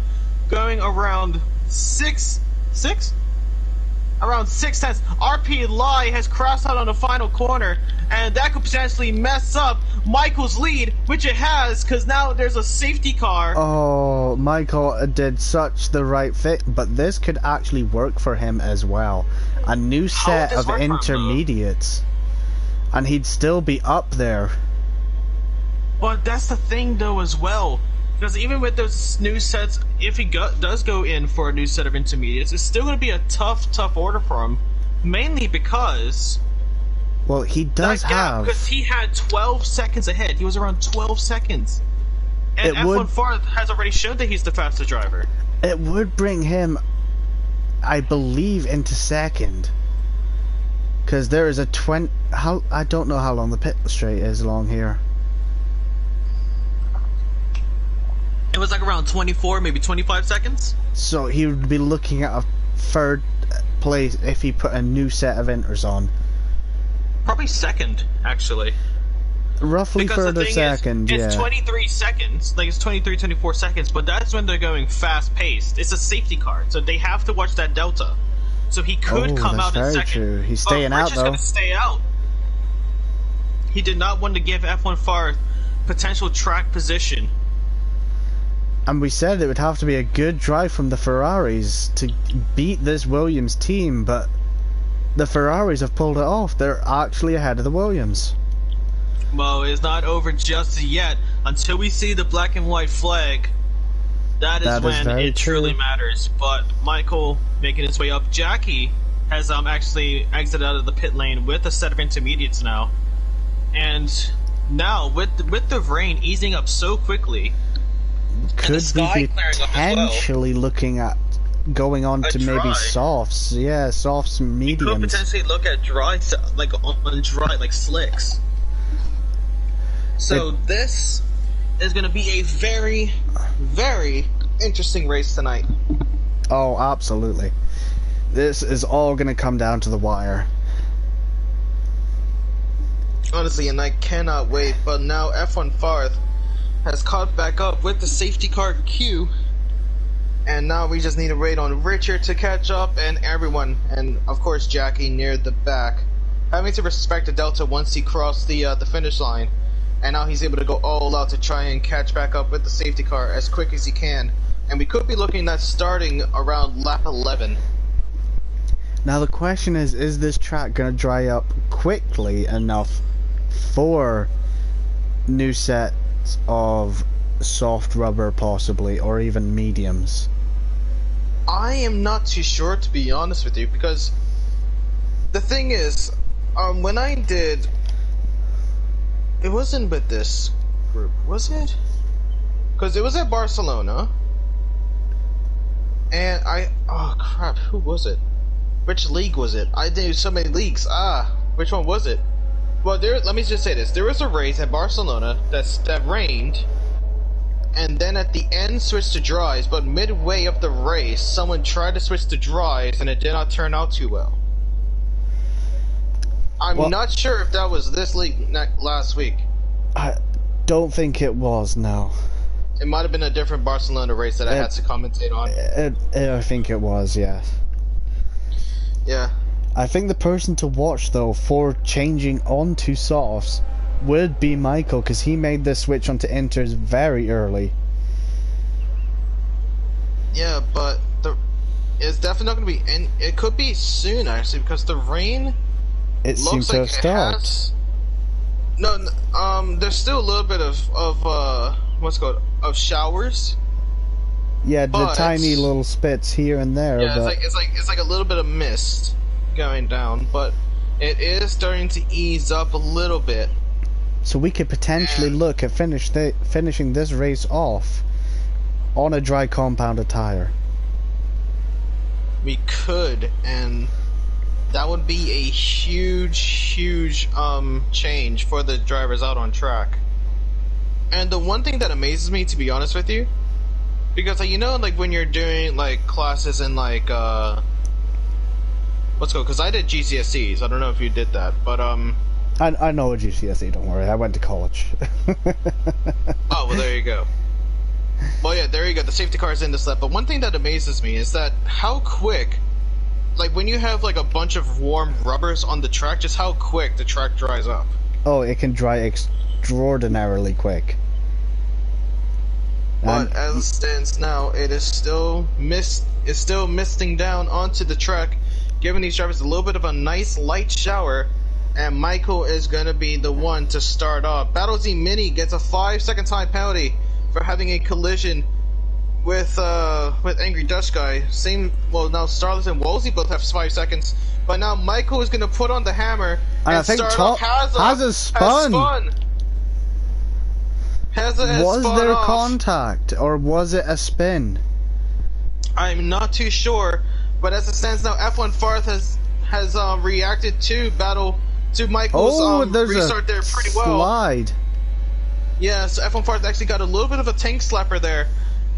going around 6 around 6 tenths. RP Lai has crossed out on the final corner, and that could potentially mess up Michael's lead, which it has, because now there's a safety car. Oh, Michael did such the right fit, but this could actually work for him as well. A new set of intermediates, and he'd still be up there. But that's the thing, though, as well. Because even with those new sets, if he does go in for a new set of intermediates, it's still going to be a tough order for him. Mainly because... Well, he does have... Because he had 12 seconds ahead. He was around 12 seconds. And F1 Farth has already shown that he's the fastest driver. It would bring him, I believe, into second. Because there is a I don't know how long the pit straight is along here. It was like around 24, maybe 25 seconds. So he would be looking at a third place if he put a new set of inters on. Probably second, actually. Roughly because further second, it's 23 seconds, like it's 23, 24 seconds, but that's when they're going fast-paced. It's a safety car, so they have to watch that delta. So he could come out in second. True. He's staying out, though. Going to stay out. He did not want to give F1 Farth potential track position. And we said it would have to be a good drive from the Ferraris to beat this Williams team, but the Ferraris have pulled it off. They're actually ahead of the Williams. Well, it's not over just yet. Until we see the black and white flag, that is when it truly matters. But Michael making his way up. Jackie has actually exited out of the pit lane with a set of intermediates now. And now, with the rain easing up so quickly, could we be potentially looking at going on to maybe softs? Yeah, softs, mediums. We could potentially look at dry, like on dry, like slicks. So this is going to be a very, very interesting race tonight. Oh, absolutely. This is all going to come down to the wire. Honestly, and I cannot wait. But now F1 Farth has caught back up with the safety car queue, and now we just need to wait on Richard to catch up and everyone, and of course Jackie near the back, having to respect the delta once he crossed the finish line, and now he's able to go all out to try and catch back up with the safety car as quick as he can, and we could be looking at starting around lap 11. Now the question is this track going to dry up quickly enough for new set of soft rubber possibly, or even mediums? I am not too sure, to be honest with you, because the thing is, when I did, it wasn't with this group, was it? Because it was at Barcelona, and oh crap, who was it? Which league was it? I did so many leagues. Which one was it? Well, let me just say this. There was a race at Barcelona that rained, and then at the end switched to dries, but midway up the race, someone tried to switch to dries, and it did not turn out too well. I'm not sure if that was this league last week. I don't think it was, no. It might have been a different Barcelona race that I had to commentate on. I think it was, yeah. Yeah. I think the person to watch, though, for changing onto softs would be Michael, because he made the switch onto inters very early. Yeah, but it's definitely not going to be, and it could be soon, actually, because the rain seems to have stopped. No, there's still a little bit of what's it called, of showers. Yeah, the tiny little spits here and there. Yeah, but it's like a little bit of mist going down, but it is starting to ease up a little bit. So we could potentially look at finishing this race off on a dry compounded tire. We could, and that would be a huge change for the drivers out on track. And the one thing that amazes me, to be honest with you, because like, you know, like when you're doing like classes in like let's go, because I did GCSEs. I don't know if you did that, but I know a GCSE, don't worry, I went to college. Oh, well, there you go. Well, yeah, there you go, the safety car is in this lap, but one thing that amazes me is that how quick like when you have like a bunch of warm rubbers on the track, just how quick the track dries up. Oh, it can dry extraordinarily quick. But as it stands now, it is still misting down onto the track, giving these drivers a little bit of a nice light shower. And Michael is gonna be the one to start off. Battle Z Mini gets a 5-second time penalty for having a collision with Angry Dutch Guy. Well, now Starless and Wolsey both have 5 seconds, but now Michael is gonna put on the hammer and I think Hazza spun. Was there contact or was it a spin? I'm not too sure, but as it stands now, F1 Farth has reacted to Michael's restart there pretty well. Slide. Yeah, so F1 Farth actually got a little bit of a tank slapper there,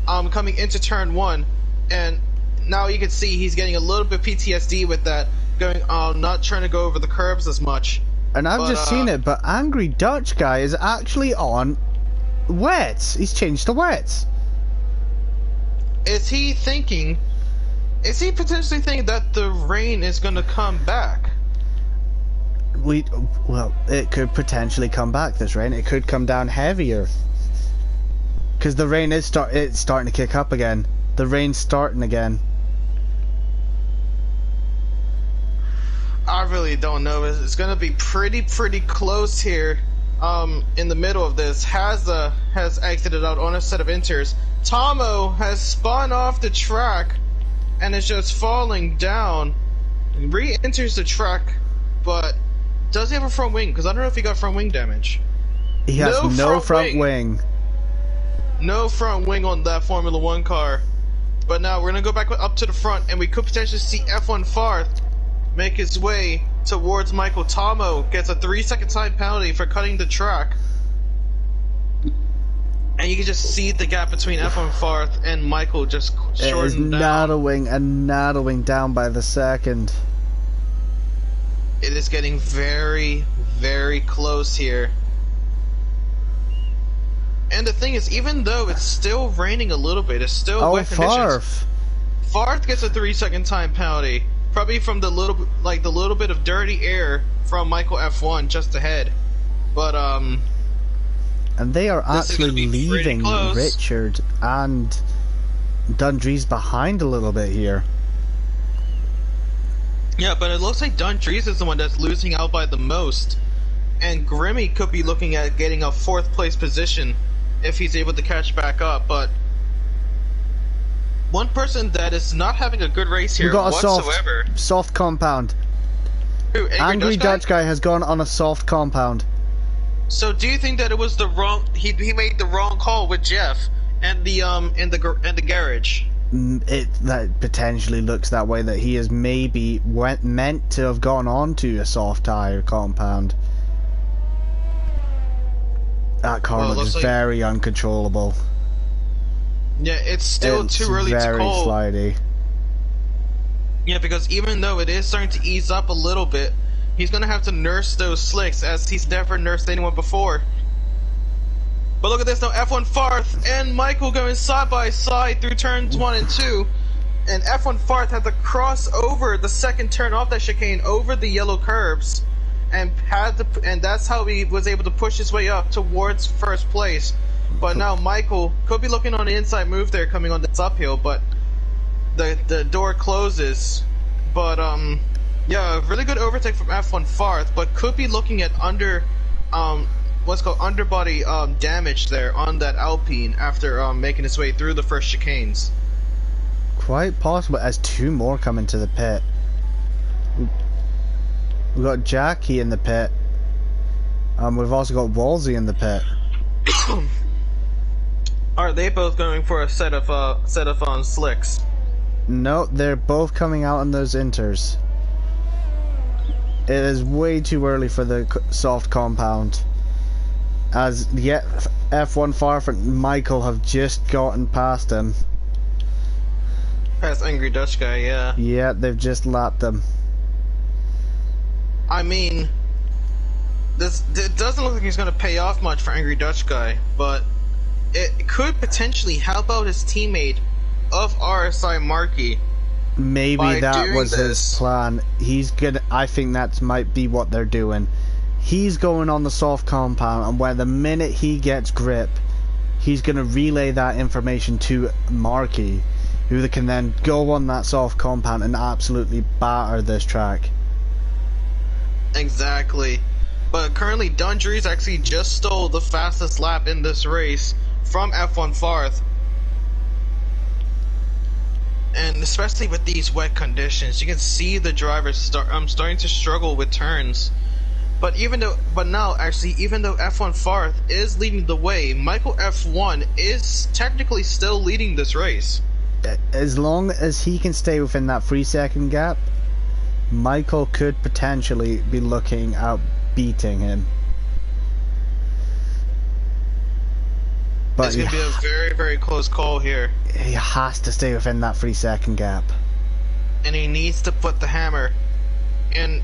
coming into turn 1, and now you can see he's getting a little bit PTSD with that, going not trying to go over the curbs as much. And I've just seen it, but Angry Dutch Guy is actually on wets. He's changed to wets. Is he potentially thinking that the rain is going to come back? Well, it could potentially come back, this rain. It could come down heavier. Because the rain is starting to kick up again. The rain's starting again. I really don't know. It's going to be pretty close here. In the middle of this, Hazza has exited out on a set of inters. Tomo has spun off the track and is just falling down. Re-enters the track, but does he have a front wing? Because I don't know if he got front wing damage. He has no front wing. No front wing on that Formula 1 car. But now we're going to go back up to the front, and we could potentially see F1 Farth make his way towards Michael. Tomo gets a 3-second time penalty for cutting the track. And you can just see the gap between F1 Farth and Michael just shortened down. Narrowing and narrowing down by the second. It is getting very close here. And the thing is, even though it's still raining a little bit, it's still wet conditions. Farth gets a 3-second time penalty, probably from the little bit of dirty air from Michael F1 just ahead. But and they are actually leaving Richard and Dundree's behind a little bit here. Yeah, but it looks like Dundree's is the one that's losing out by the most, and Grimmy could be looking at getting a 4th place position if he's able to catch back up. But one person that is not having a good race here whatsoever. Soft compound. Who, Angry Dutch Guy has gone on a soft compound. So do you think that it was the wrong? He made the wrong call with Jeff and the garage. That potentially looks that way. That he is maybe meant to have gone on to a soft tire compound. That car looks very uncontrollable. Yeah, it's still too early to call. Very slidey. Yeah, because even though it is starting to ease up a little bit, he's gonna have to nurse those slicks as he's never nursed anyone before. But look at this now, F1 Farth and Michael going side by side through turns 1 and 2, and F1 Farth had to cross over the second turn off that chicane over the yellow curbs, and that's how he was able to push his way up towards first place. But now Michael could be looking on the inside move there coming on this uphill, but the door closes. But yeah, really good overtake from F1 Farth, but could be looking at what's called underbody damage there on that Alpine after making its way through the first chicanes. Quite possible, as 2 more come into the pit. We've got Jackie in the pit. We've also got Wolsey in the pit. Are they both going for a set of slicks? No, they're both coming out on those inters. It is way too early for the soft compound. As yet, F1 Farth and Michael have just gotten past him. Past Angry Dutch Guy, yeah. Yeah, they've just lapped them. I mean, it doesn't look like he's going to pay off much for Angry Dutch Guy, but it could potentially help out his teammate of RSI Markey, Maybe that was his this plan. I think that might be what they're doing. He's going on the soft compound, and when the minute he gets grip, he's gonna relay that information to Marky, who can then go on that soft compound and absolutely batter this track. Exactly. But currently, Dundrees actually just stole the fastest lap in this race from F1 Farth. And especially with these wet conditions, you can see the drivers starting to struggle with turns. But even though F1 Farth is leading the way, Michael F1 is technically still leading this race. As long as he can stay within that 3-second gap, Michael could potentially be looking at beating him. But it's going to be a very, very close call here. He has to stay within that 3-second gap. And he needs to put the hammer. And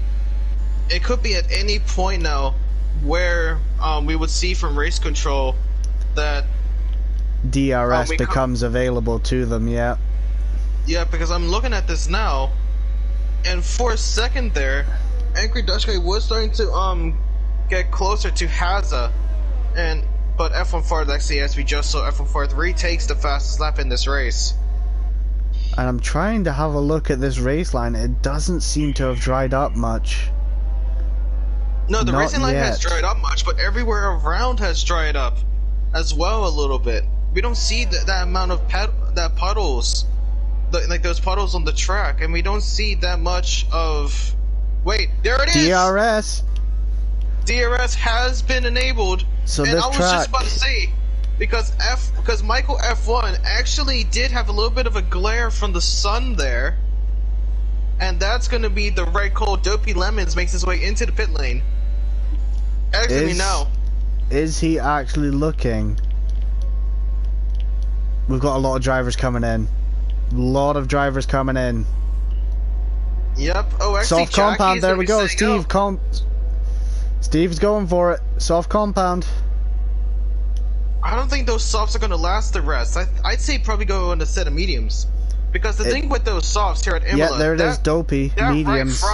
it could be at any point now where we would see from race control that DRS becomes available to them, yeah. Yeah, because I'm looking at this now, and for a second there, Angry Dutch Guy was starting to get closer to Haza, but F1 Farth actually, as we just saw, F1 Farth retakes the fastest lap in this race. And I'm trying to have a look at this race line. It doesn't seem to have dried up much. No, the racing line has dried up much, but everywhere around has dried up as well a little bit. We don't see that amount of puddles, like those puddles on the track, and we don't see that much of... Wait, there it is! DRS has been enabled. So and this I was track... just about to say, because Michael F1 actually did have a little bit of a glare from the sun there, and that's going to be the right call. Dopey Lemons makes his way into the pit lane. Actually, no. Is he actually looking? We've got a lot of drivers coming in. Yep. Oh, actually, soft compound. There we go. Steve's going for it. Soft compound. I don't think those softs are going to last the rest. I'd say probably go on a set of mediums. Because the thing with those softs here at Imola... Yeah, there it is, Dopey. Mediums.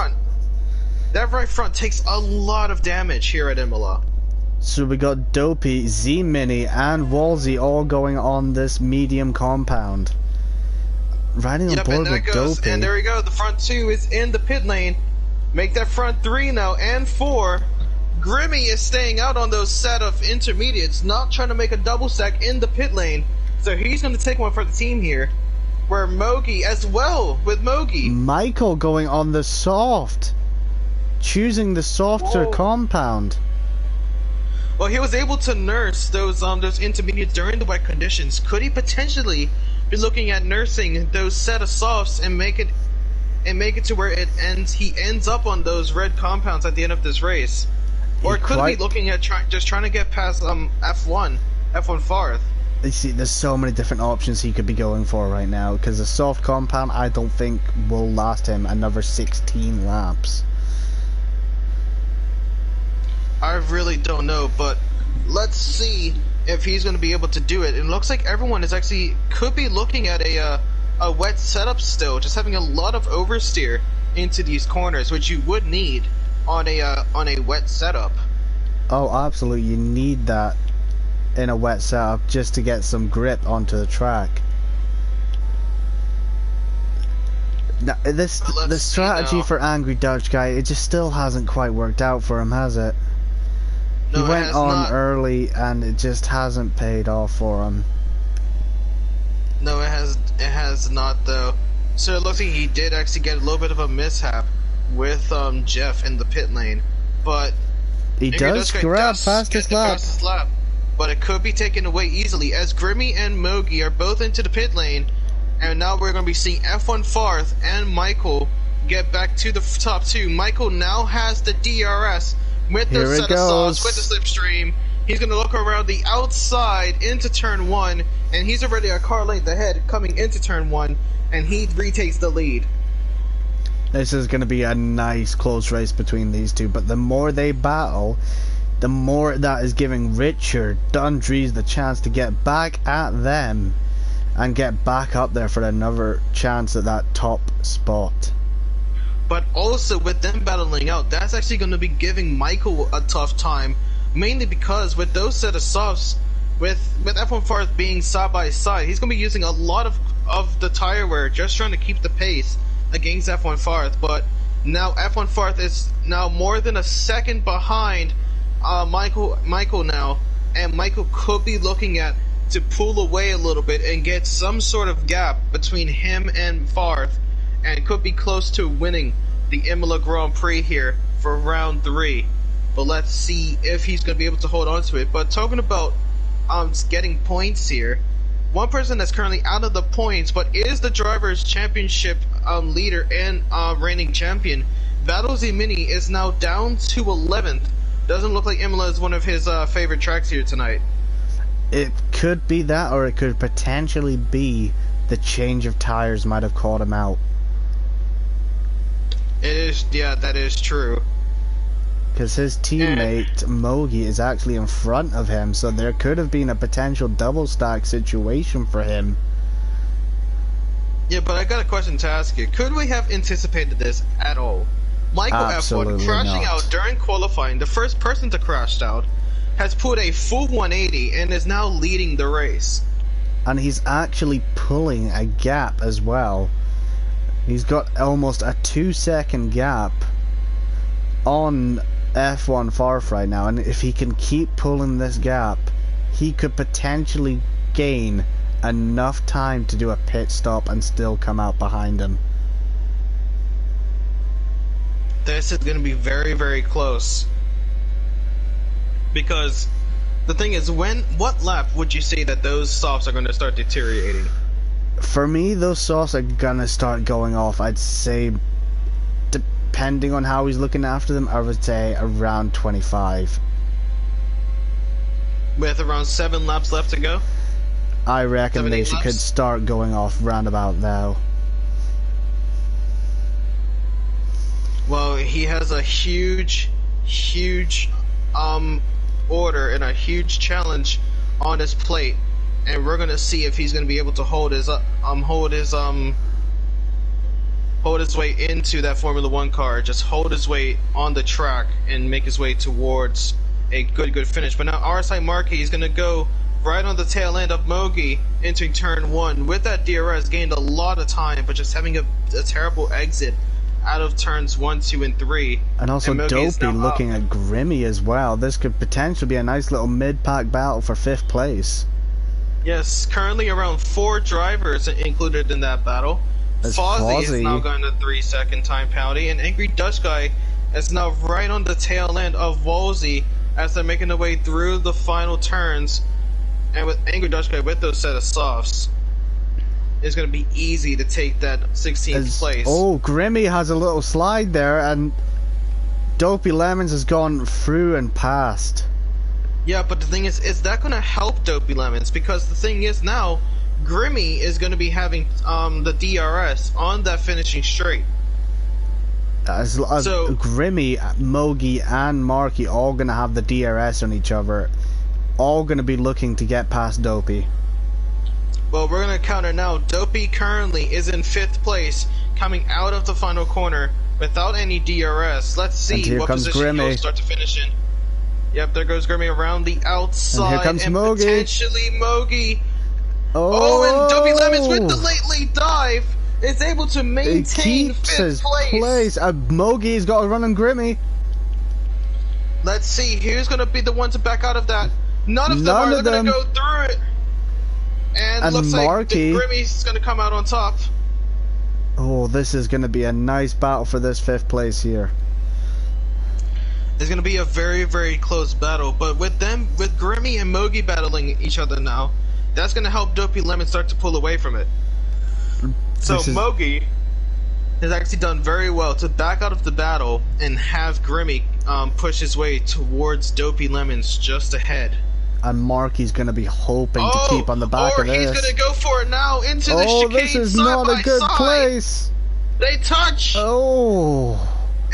That right front takes a lot of damage here at Imola. So we got Dopey, Z-Mini, and Walsey all going on this medium compound. Riding on board with Dopey. And there we go. The front two is in the pit lane. Make that front three now, and four. Grimmy is staying out on those set of intermediates, not trying to make a double stack in the pit lane. So he's going to take one for the team here. Where Mogi as well, with Mogi. Michael going on the soft. Choosing the softer compound. Well, he was able to nurse those intermediates during the wet conditions. Could he potentially be looking at nursing those set of softs and make it to where it ends? He ends up on those red compounds at the end of this race, or could he be looking at just trying to get past F1 Farth? You see, there's so many different options he could be going for right now, because the soft compound I don't think will last him another 16 laps. I really don't know, but let's see if he's going to be able to do it. It looks like everyone is actually could be looking at a wet setup still, just having a lot of oversteer into these corners, which you would need on a wet setup. Oh, absolutely, you need that in a wet setup just to get some grip onto the track. Now, the strategy for Angry Dutch Guy, it just still hasn't quite worked out for him, has it? No, he went on early and it just hasn't paid off for him. No, it has not though. So it looks like he did actually get a little bit of a mishap with Jeff in the pit lane, but he does grab fastest lap. But it could be taken away easily as Grimmy and Mogi are both into the pit lane, and now we're going to be seeing F1 Farth and Michael get back to the top two. Michael now has the DRS with the set of softs, with the slipstream. He's going to look around the outside into turn one, and he's already a car length ahead coming into turn one, and he retakes the lead. This is going to be a nice close race between these two, but the more they battle, the more that is giving Richard Dundrees the chance to get back at them and get back up there for another chance at that top spot. But also with them battling out, that's actually going to be giving Michael a tough time, mainly because with those set of softs, with F1 Farth being side by side, he's going to be using a lot of the tire wear just trying to keep the pace against F1 Farth. But now F1 Farth is now more than a second behind Michael now, and Michael could be looking at to pull away a little bit and get some sort of gap between him and Farth, and could be close to winning the Imola Grand Prix here for round 3. But let's see if he's going to be able to hold on to it. But talking about getting points here, one person that's currently out of the points but is the Drivers' Championship leader and reigning champion, Vados Mini, is now down to 11th. Doesn't look like Imola is one of his favorite tracks here tonight. It could be that, or it could potentially be the change of tires might have caught him out. It is, yeah, that is true. Because his teammate Mogi is actually in front of him, so there could have been a potential double stack situation for him. Yeah, but I got a question to ask you. Could we have anticipated this at all? Michael Absolutely F1 crashing not. out during qualifying, the first person to crash out, has put a full 180 and is now leading the race. And he's actually pulling a gap as well. He's got almost a 2-second gap on F1 Farth right now, and if he can keep pulling this gap, he could potentially gain enough time to do a pit stop and still come out behind him. This is going to be very, very close. Because the thing is, what lap would you say that those softs are going to start deteriorating? For me, those softs are gonna start going off, I'd say, depending on how he's looking after them, I would say around 25. With around 7 laps left to go? I reckon 7, they 8 laps? could start going off roundabout now. Well, he has a huge order and a huge challenge on his plate, and we're gonna see if he's gonna be able to hold his way into that Formula 1 car, just hold his way on the track and make his way towards a good finish. But now RSI Markey is gonna go right on the tail end of Mogi entering turn 1. With that DRS, gained a lot of time, but just having a terrible exit out of turns 1, 2, and 3. And also Dopey looking at Grimmy as well. This could potentially be a nice little mid-pack battle for 5th place. Yes, currently around 4 drivers included in that battle. Fozzie is now going to 3-second time penalty, and Angry Dutch Guy is now right on the tail end of Wolsey as they're making their way through the final turns. And with Angry Dutch Guy with those set of softs, it's going to be easy to take that 16th place. Oh, Grimmy has a little slide there, and Dopey Lemons has gone through and past. Yeah, but the thing is that going to help Dopey Lemons? Because the thing is now, Grimmy is going to be having the DRS on that finishing straight. So Grimmy, Mogi, and Marky all going to have the DRS on each other. All going to be looking to get past Dopey. Well, we're going to counter now. Dopey currently is in 5th place, coming out of the final corner without any DRS. Let's see what position he'll start to finish in. Yep, there goes Grimmy around the outside. And here comes Mogi. Potentially Mogi. Oh, and Dopey Lemons with the late dive is able to maintain 5th place. Mogi's got a run on Grimmy. Let's see, who's going to be the one to back out of that? None of them are going to go through it. And looks Marky, like Grimmy's going to come out on top. Oh, this is going to be a nice battle for this 5th place here. It's going to be a very, very close battle. But with Grimmy and Mogi battling each other now, that's going to help Dopey Lemon start to pull away from it. So Mogi has actually done very well to back out of the battle and have Grimmy push his way towards Dopey Lemons just ahead. And Marky's going to be hoping to keep on the back of this. He's going to go for it now into the chicane. This is not a good place. They touch. Oh.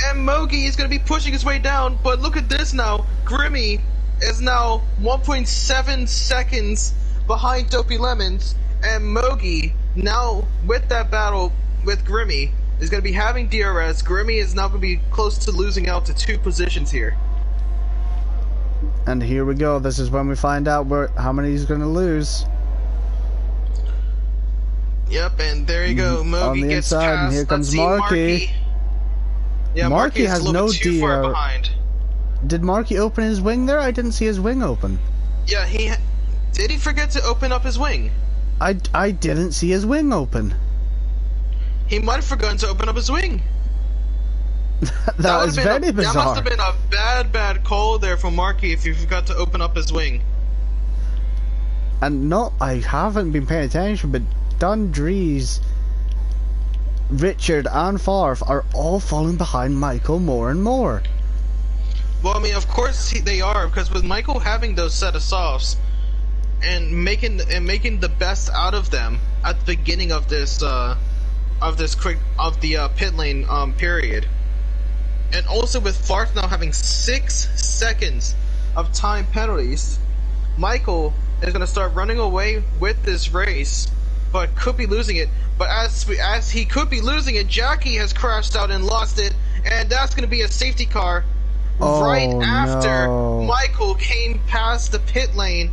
And Mogi is going to be pushing his way down. But look at this now. Grimmy is now 1.7 seconds behind Dopey Lemons. And Mogi, now with that battle with Grimmy, is going to be having DRS. Grimmy is now going to be close to losing out to 2 positions here. And here we go. This is when we find out how many he's going to lose. Yep, and there you go. Mogi on the gets inside, past. and here comes Marky. Yeah, Marky is has a little no bit too far DR. behind. Did Marky open his wing there? I didn't see his wing open. Yeah, did he forget to open up his wing? I didn't see his wing open. He might have forgotten to open up his wing. that is very bizarre. That must have been a bad call there from Marky if he forgot to open up his wing. And I haven't been paying attention, but Dundrees, Richard and Farf are all falling behind Michael more and more. Well, I mean, of course they are, because with Michael having those set of softs and making the best out of them at the beginning of this pit lane period, and also with Farf now having 6 seconds of time penalties, Michael is going to start running away with this race, but could be losing it. But as he could be losing it, Jackie has crashed out and lost it, and that's going to be a safety car right after Michael came past the pit lane,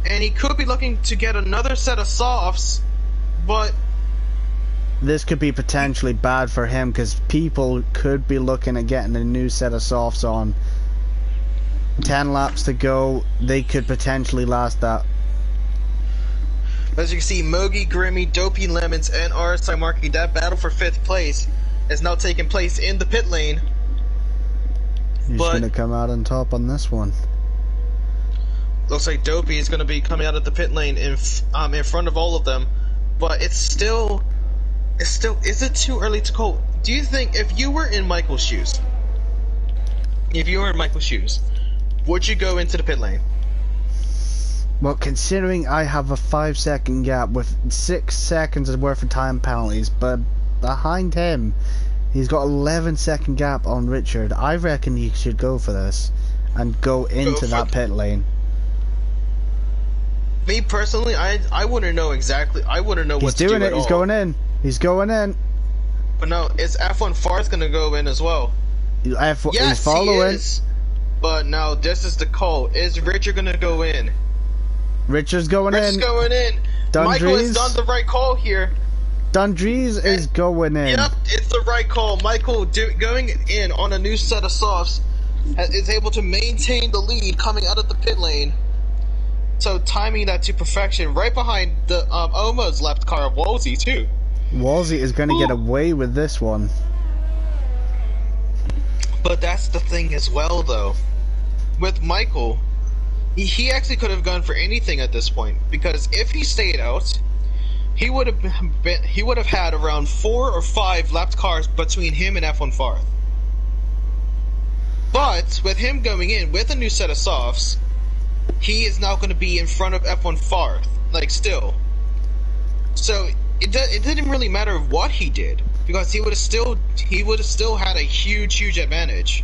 and he could be looking to get another set of softs, but this could be potentially bad for him because people could be looking at getting a new set of softs on. 10 laps to go, they could potentially last that. As you can see, Mogi, Grimmy, Dopey Lemons, and RSI Marky, that battle for 5th place is now taking place in the pit lane. He's going to come out on top on this one. Looks like Dopey is going to be coming out of the pit lane in front of all of them, but it's still, is it too early to call? Do you think if you were in Michael's shoes, would you go into the pit lane? Well, considering I have a 5-second gap with 6 seconds worth of time penalties, but behind him, he's got 11-second gap on Richard. I reckon he should go for this and go into that pit lane. Me personally, I wouldn't know exactly. I wouldn't know what to do at all. He's going in. He's going in. But no, is F1 Farth gonna go in as well? Yes, he's following. He is. But now this is the call. Is Richard gonna go in? Richard's going in. Michael has done the right call here. Dundrees is going in. Yep, it's the right call. Michael going in on a new set of softs is able to maintain the lead coming out of the pit lane. So timing that to perfection, right behind the almost left car of Wolsey too. Wolsey is going to get away with this one. But that's the thing as well, though. With Michael, he actually could have gone for anything at this point, because if he stayed out, he would have had around 4 or 5 lapped cars between him and F1 Farth. But with him going in with a new set of softs, he is now going to be in front of F1 Farth, like still. So it didn't really matter what he did, because he would have still had a huge advantage.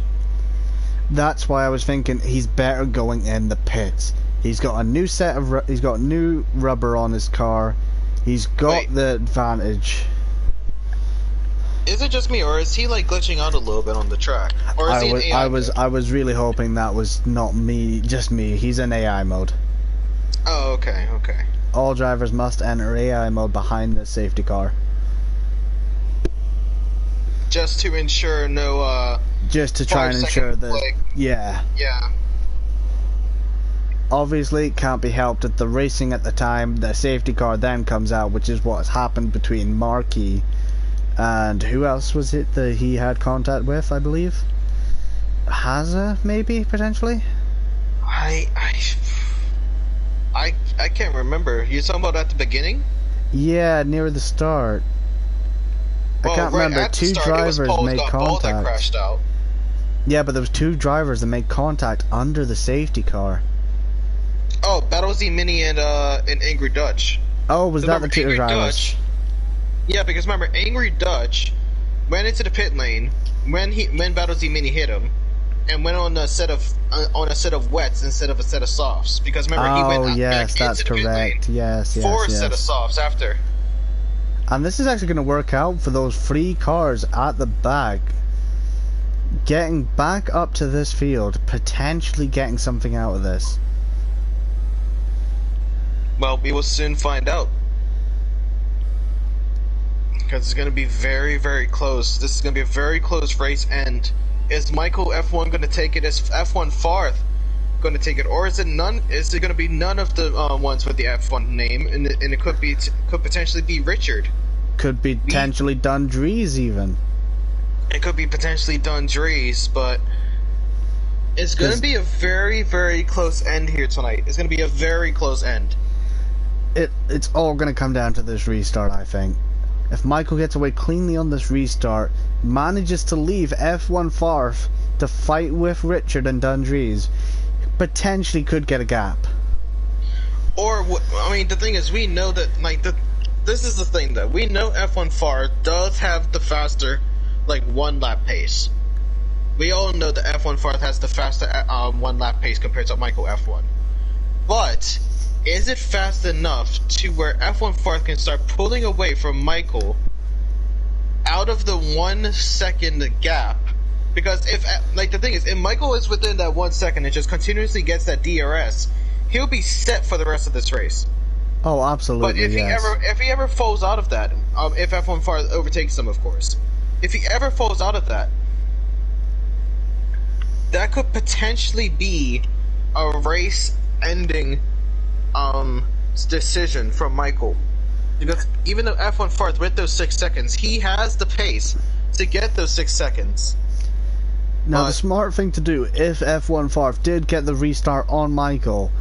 That's why I was thinking he's better going in the pits. He's got a new set of he's got new rubber on his car. He's got the advantage. Is it just me, or is he like glitching out a little bit on the track? Or is he in AI mode? I was really hoping that was not me, just me. He's in AI mode. Oh, okay. All drivers must enter AI mode behind the safety car. Just to ensure no just to try and ensure that yeah. Obviously, it can't be helped at the racing at the time. The safety car then comes out, which is what has happened between Marky and who else was it that he had contact with, I believe? Haza, maybe, potentially? I can't remember. You talking about at the beginning? Yeah, near the start. I can't remember. 2 drivers made contact. That crashed out. Yeah, but there was 2 drivers that made contact under the safety car. Oh, that was the Mini and Angry Dutch. Oh, was that the 2 drivers? Yeah, because remember, Angry Dutch went into the pit lane when Battlesy Mini hit him, and went on a set of wets instead of a set of softs. Because remember, he went yes, back that's into the pit lane correct. Yes, for a yes. set of softs after. And this is actually going to work out for those free cars at the back. Getting back up to this field, potentially getting something out of this. Well, we will soon find out. Because it's going to be very, very close. This is going to be a very close race. And is Michael F1 going to take it? Is F1 Farth going to take it, or is it none? Is it going to be none of the ones with the F1 name? And it could potentially be Richard. Could be potentially Dundrees even. It could be potentially Dundrees, but it's going to be a very, very close end here tonight. It's going to be a very close end. It's all going to come down to this restart, I think. If Michael gets away cleanly on this restart, manages to leave F1 Farf to fight with Richard and Dundrees, potentially could get a gap. Or, I mean, the thing is, we know that, like, this is the thing, though. We know F1 Farf does have the faster, like, one-lap pace. We all know that F1 Farth has the faster one-lap pace compared to Michael F1. But is it fast enough to where F1 Farth can start pulling away from Michael out of the 1 second gap? Because if, like, the thing is, if Michael is within that 1 second and just continuously gets that DRS, he'll be set for the rest of this race. Oh, absolutely. But if he ever falls out of that, if F1 Farth overtakes him, of course, if he ever falls out of that, that could potentially be a race-ending decision from Michael. Because even though F1 Farth with those 6 seconds, he has the pace to get those 6 seconds. Now, the smart thing to do, if F1 Farf did get the restart on Michael,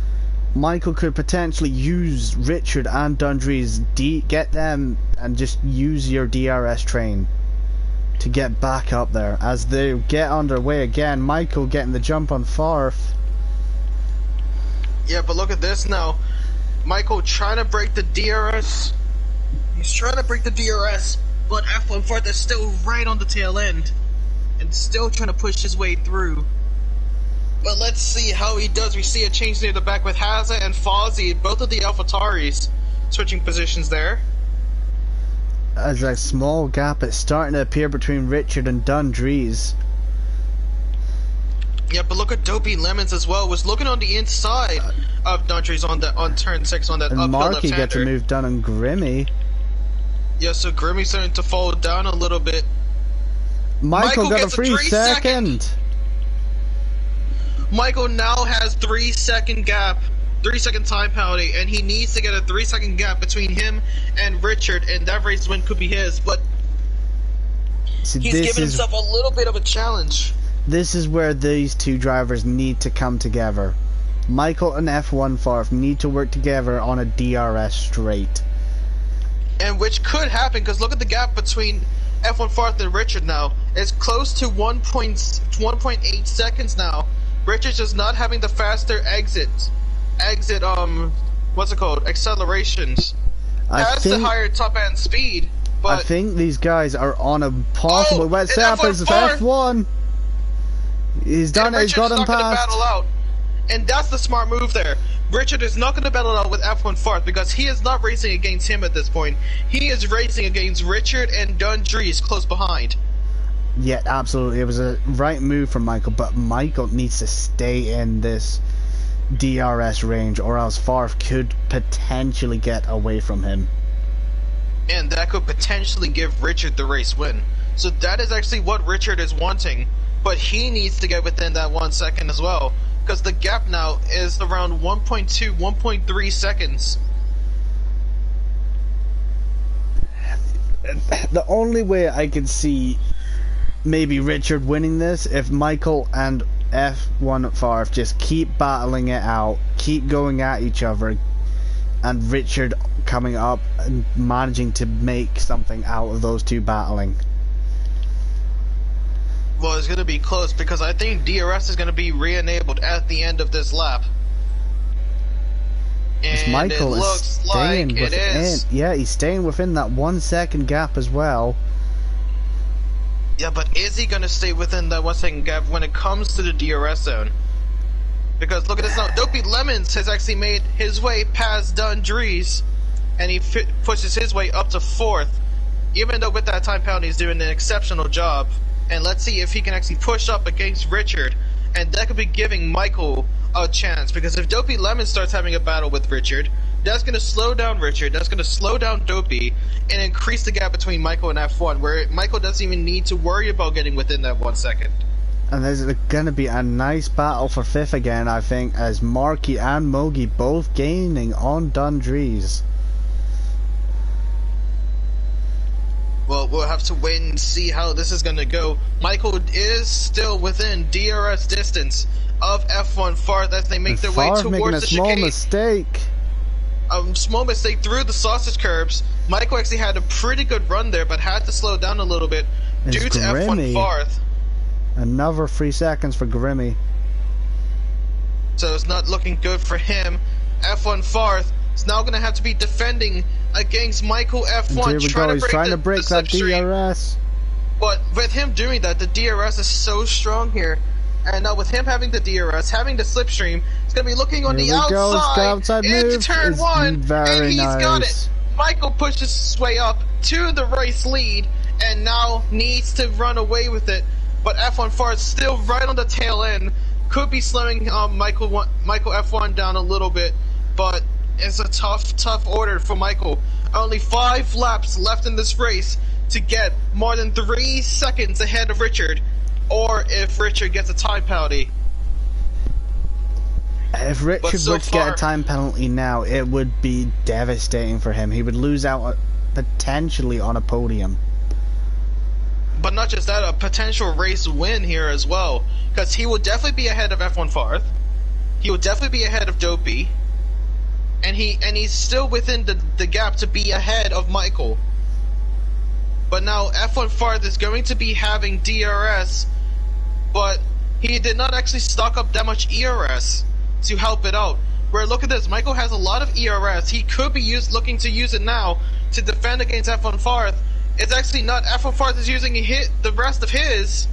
Michael could potentially use Richard and Dundrees, get them, and just use your DRS train to get back up there. As they get underway again, Michael getting the jump on Farf. Yeah, but look at this now. Michael trying to break the DRS. He's trying to break the DRS, but F1 Farth is still right on the tail end and still trying to push his way through. But let's see how he does. We see a change near the back with Hazza and Fozzie, both of the AlphaTauris, switching positions there. As a small gap is starting to appear between Richard and Dundrees. Yeah, but look at Dopey Lemons as well. Was looking on the inside of Dundrees on turn 6 on that uphill left-hander. Marky gets a move done on Grimmy. Yeah, so Grimmy's starting to fall down a little bit. Michael got a free second. Michael now has 3 second gap, 3 second time penalty, and he needs to get a 3 second gap between him and Richard, and that race win could be his. But he's giving himself a little bit of a challenge. This is where these two drivers need to come together. Michael and F1 Farf need to work together on a DRS straight. And which could happen, because look at the gap between F1 Farth and Richard now. It's close to 1.8 seconds now. Richard's just not having the faster what's it called? Accelerations. Has the higher top end speed, but I think these guys are on a possible wet setup as F1. He's done it, he's got him past. Battle out. And that's the smart move there. Richard is not going to battle out with F1 Farth because he is not racing against him at this point. He is racing against Richard and Dundrees close behind. Yeah, absolutely. It was a right move from Michael, but Michael needs to stay in this DRS range or else Farf could potentially get away from him. And that could potentially give Richard the race win. So that is actually what Richard is wanting. But he needs to get within that 1 second as well, because the gap now is around 1.2, 1.3 seconds. The only way I can see maybe Richard winning this if Michael and F1 Farf just keep battling it out, keep going at each other, and Richard coming up and managing to make something out of those two battling. Well, it's going to be close because I think DRS is going to be re-enabled at the end of this lap. And Michael it looks staying like it is. Yeah, he's staying within that 1 second gap as well. Yeah, but is he gonna stay within that 1 second gap when it comes to the DRS zone? Because look at this now, Dopey Lemons has actually made his way past Dundrees, and he pushes his way up to 4th, even though with that time penalty he's doing an exceptional job. And let's see if he can actually push up against Richard, and that could be giving Michael a chance, because if Dopey Lemon starts having a battle with Richard, that's going to slow down Richard, that's going to slow down Dopey, and increase the gap between Michael and F1, where Michael doesn't even need to worry about getting within that 1 second. And there's going to be a nice battle for 5th again, I think, as Marky and Mogi both gaining on Dundrees. Well, we'll have to wait and see how this is going to go. Michael is still within DRS distance of F1 Farth as they make their way towards making a the small chicane. mistake. A small mistake through the sausage curbs. Michael actually had a pretty good run there, but had to slow down a little bit due to F1 Farth. Another 3 seconds for Grimmy. So it's not looking good for him. F1 Farth is now going to have to be defending against Michael F1. And here we go, he's trying to break that DRS. But with him doing that, the DRS is so strong here. And now with him having the DRS, having the slipstream, he's going to be looking on the outside into turn 1, and he's got it. Michael pushes his way up to the race lead, and now needs to run away with it. But F1 Farth still right on the tail end. Could be slowing Michael F1 down a little bit, but it's a tough order for Michael. Only 5 laps left in this race to get more than 3 seconds ahead of Richard, or if Richard gets a time penalty. If Richard were to get a time penalty now, it would be devastating for him. He would lose out potentially on a podium. But not just that, a potential race win here as well, because he will definitely be ahead of F1 Farth. He will definitely be ahead of Dopey, and he's still within the gap to be ahead of Michael. But now F1 Farth is going to be having DRS, but he did not actually stock up that much ERS to help it out. Where look at this, Michael has a lot of ERS. He could be looking to use it now to defend against F1 Farth. It's actually not. F1 Farth is using the rest of his,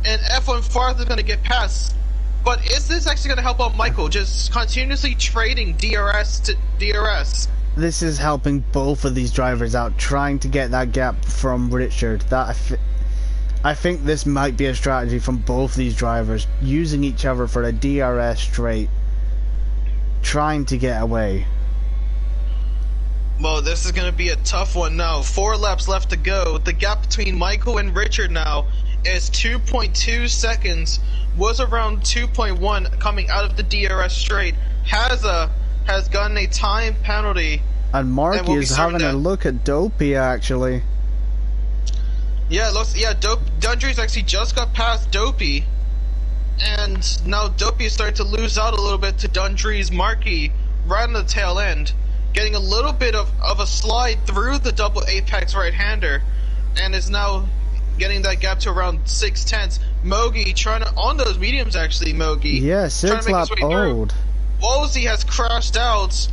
and F1 Farth is going to get past. But is this actually going to help out Michael, just continuously trading DRS to DRS? This is helping both of these drivers out, trying to get that gap from Richard. I think this might be a strategy from both these drivers, using each other for a DRS straight, trying to get away. Well, this is going to be a tough one now. 4 laps left to go. The gap between Michael and Richard now is 2.2 seconds. Was around 2.1 coming out of the DRS straight. Has gotten a time penalty. And Marky is having a look at Dopey actually. Yeah, it looks. Yeah, Dundrees actually just got past Dopey, and now Dopey is starting to lose out a little bit to Dundrees Marky right on the tail end. Getting a little bit of a slide through the double apex right-hander, and is now getting that gap to around 6/10. Mogi trying to, on those mediums actually, Mogi. Yeah, 6 lap old. Wozy has crashed out,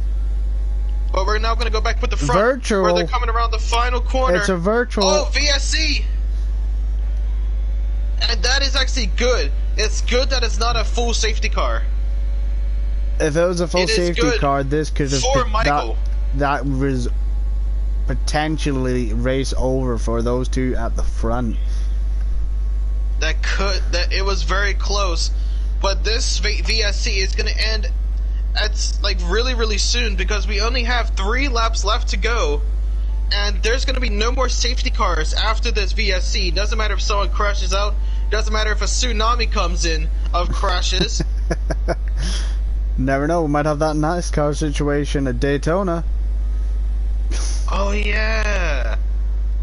but we're now going to go back with the front. Virtual. Where they're coming around the final corner. It's a virtual. Oh, VSC! And that is actually good. It's good that it's not a full safety car. If it was a full safety car, this could have been, that was potentially race over for those two at the front. That it was very close, but this VSC is going to end at like really soon, because we only have 3 laps left to go, and there's going to be no more safety cars after this VSC. Doesn't matter if someone crashes out. Doesn't matter if a tsunami comes in of crashes. Never know, we might have that NASCAR situation at Daytona. Oh yeah,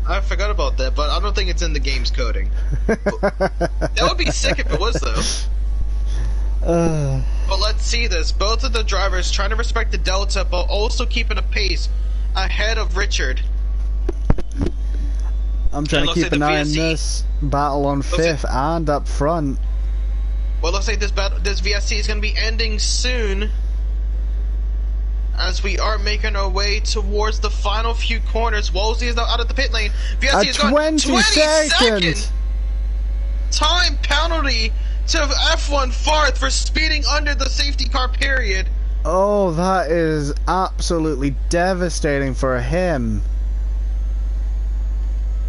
I forgot about that, but I don't think it's in the game's coding. That would be sick if it was, though. But let's see this. Both of the drivers trying to respect the delta, but also keeping a pace ahead of Richard. I'm trying to keep an eye on this battle on 5th and up front. Well, looks like this VSC is going to be ending soon, as we are making our way towards the final few corners. Wozy is now out of the pit lane. VSC is gone 20 seconds. time penalty to F1 Farth for speeding under the safety car period. Oh, that is absolutely devastating for him.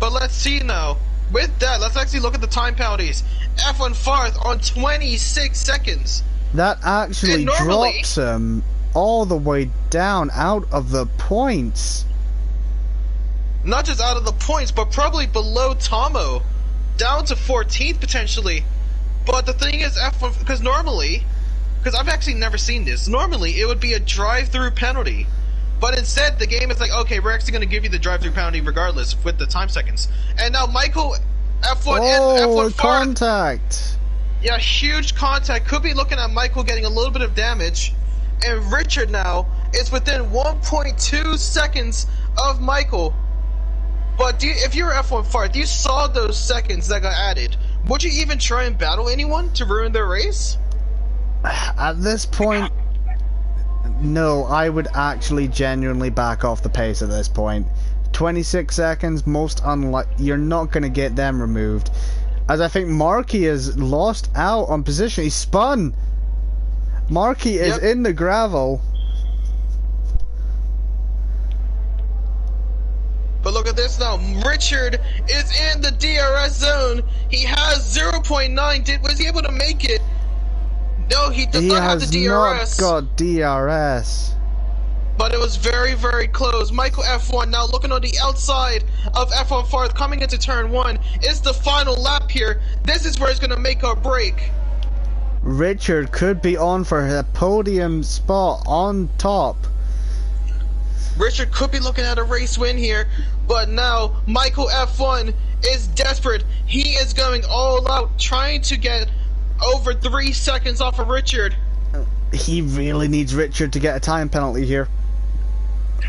But let's see now. With that, let's actually look at the time penalties. F1 Farth on 26 seconds. That actually drops him all the way down out of the points. Not just out of the points, but probably below Tomo. Down to 14th potentially. But the thing is, F1, because normally, because I've actually never seen this, normally it would be a drive-through penalty. But instead, the game is like, okay, we're actually going to give you the drive-through penalty regardless with the time seconds. And now Michael F1 oh, F1 contact. Yeah, huge contact. Could be looking at Michael getting a little bit of damage. And Richard now is within 1.2 seconds of Michael. But if you're F1 Farth, you saw those seconds that got added. Would you even try and battle anyone to ruin their race? At this point, no, I would actually genuinely back off the pace at this point. 26 seconds, most unlikely. You're not going to get them removed. As I think Marky has lost out on position. He spun. Marky is in the gravel. But look at this now. Richard is in the DRS zone. He has 0.9. Was he able to make it? No, he does not have the DRS. He has not got DRS. But it was very, very close. Michael F1 now looking on the outside of F1 Farth coming into turn 1. It's the final lap here. This is where it's going to make or break. Richard could be on for a podium spot on top. Richard could be looking at a race win here, but now Michael F1 is desperate. He is going all out, trying to get over 3 seconds off of Richard. He really needs Richard to get a time penalty here.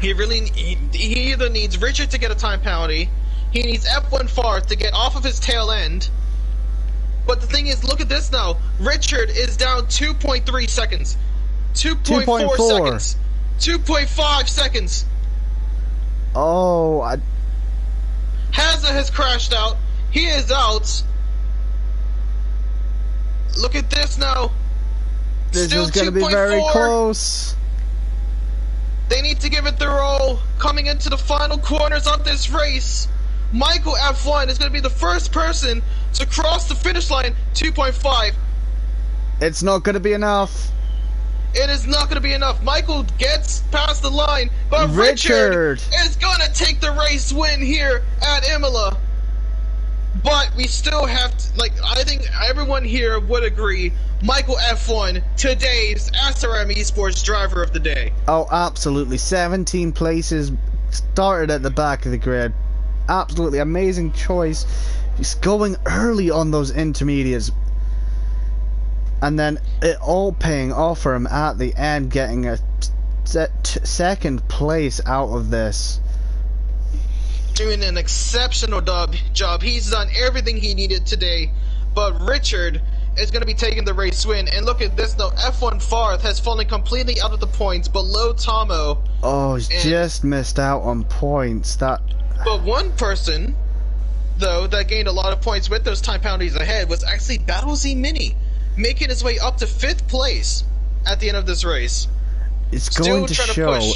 He either needs Richard to get a time penalty, he needs F1 Farth to get off of his tail end. But the thing is, look at this now. Richard is down 2.3 seconds. 2.4 seconds. 2.5 seconds. Oh, Hazza has crashed out. He is out. Look at this now. This Still is going to be very close. They need to give it their all. Coming into the final corners of this race, Michael F1 is going to be the first person to cross the finish line. 2.5. It's not going to be enough. It is not going to be enough. Michael gets past the line, but Richard is going to take the race win here at Imola. But we still have to, I think everyone here would agree, Michael F1, today's SRM Esports driver of the day. Oh, absolutely. 17 places, started at the back of the grid. Absolutely amazing choice. He's going early on those intermediates. And then it all paying off for him at the end, getting a second place out of this. Doing an exceptional job. He's done everything he needed today. But Richard is going to be taking the race win. And look at this now. F1 Farth has fallen completely out of the points, below Tomo. Oh, he's just missed out on points. But one person, though, that gained a lot of points with those time penalties ahead was actually Battle Z Mini, making his way up to 5th place at the end of this race. It's going to show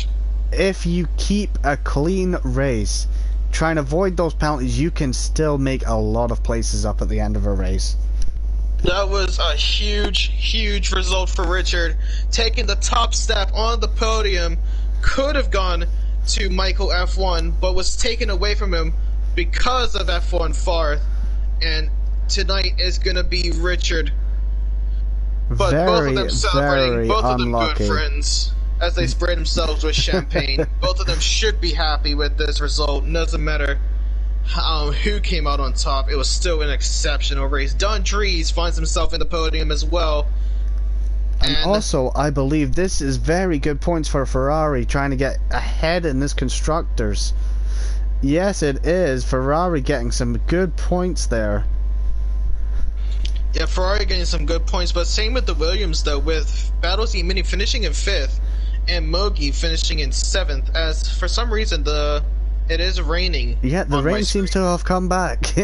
if you keep a clean race, try and avoid those penalties, you can still make a lot of places up at the end of a race. That was a huge, huge result for Richard. Taking the top step on the podium, could have gone to Michael F1, but was taken away from him because of F1 Farth. And tonight is going to be Richard. But both of them celebrating, both of them good friends, as they spray themselves with champagne. Both of them should be happy with this result. Doesn't matter who came out on top. It was still an exceptional race. Don Dries finds himself in the podium as well. And also, I believe this is very good points for Ferrari, trying to get ahead in this constructors. Yes, it is. Ferrari getting some good points there. Yeah, Ferrari getting some good points, but same with the Williams though, with Battle Z Mini finishing in 5th and Mogi finishing in 7th, as for some reason the It is raining. Yeah, the rain seems to have come back.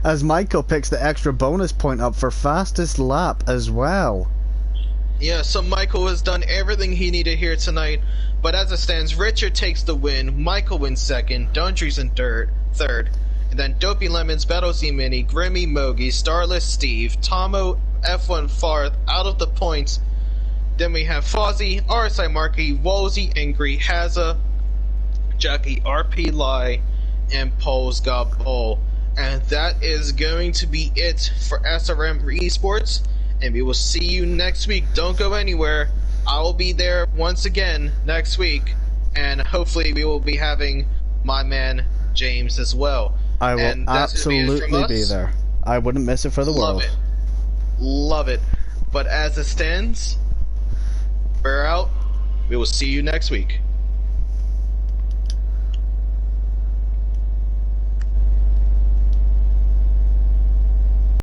As Michael picks the extra bonus point up for fastest lap as well. Yeah, so Michael has done everything he needed here tonight. But as it stands, Richard takes the win, Michael wins second, Dundree's in third, and then Dopey Lemons, Battle Z Mini, Grimmy Mogi, Starless Steve, Tomo, F1 Farth out of the points. Then we have Fozzie, RSI Marky, Wolsey, Angry, Hazza, Jackie, RP Lie, and Poles got Bull. And that is going to be it for SRM Esports. And we will see you next week. Don't go anywhere. I will be there once again next week. And hopefully we will be having my man James as well. I will absolutely be there. I wouldn't miss it for the world. Love it. Love it. But as it stands, we're out. We will see you next week.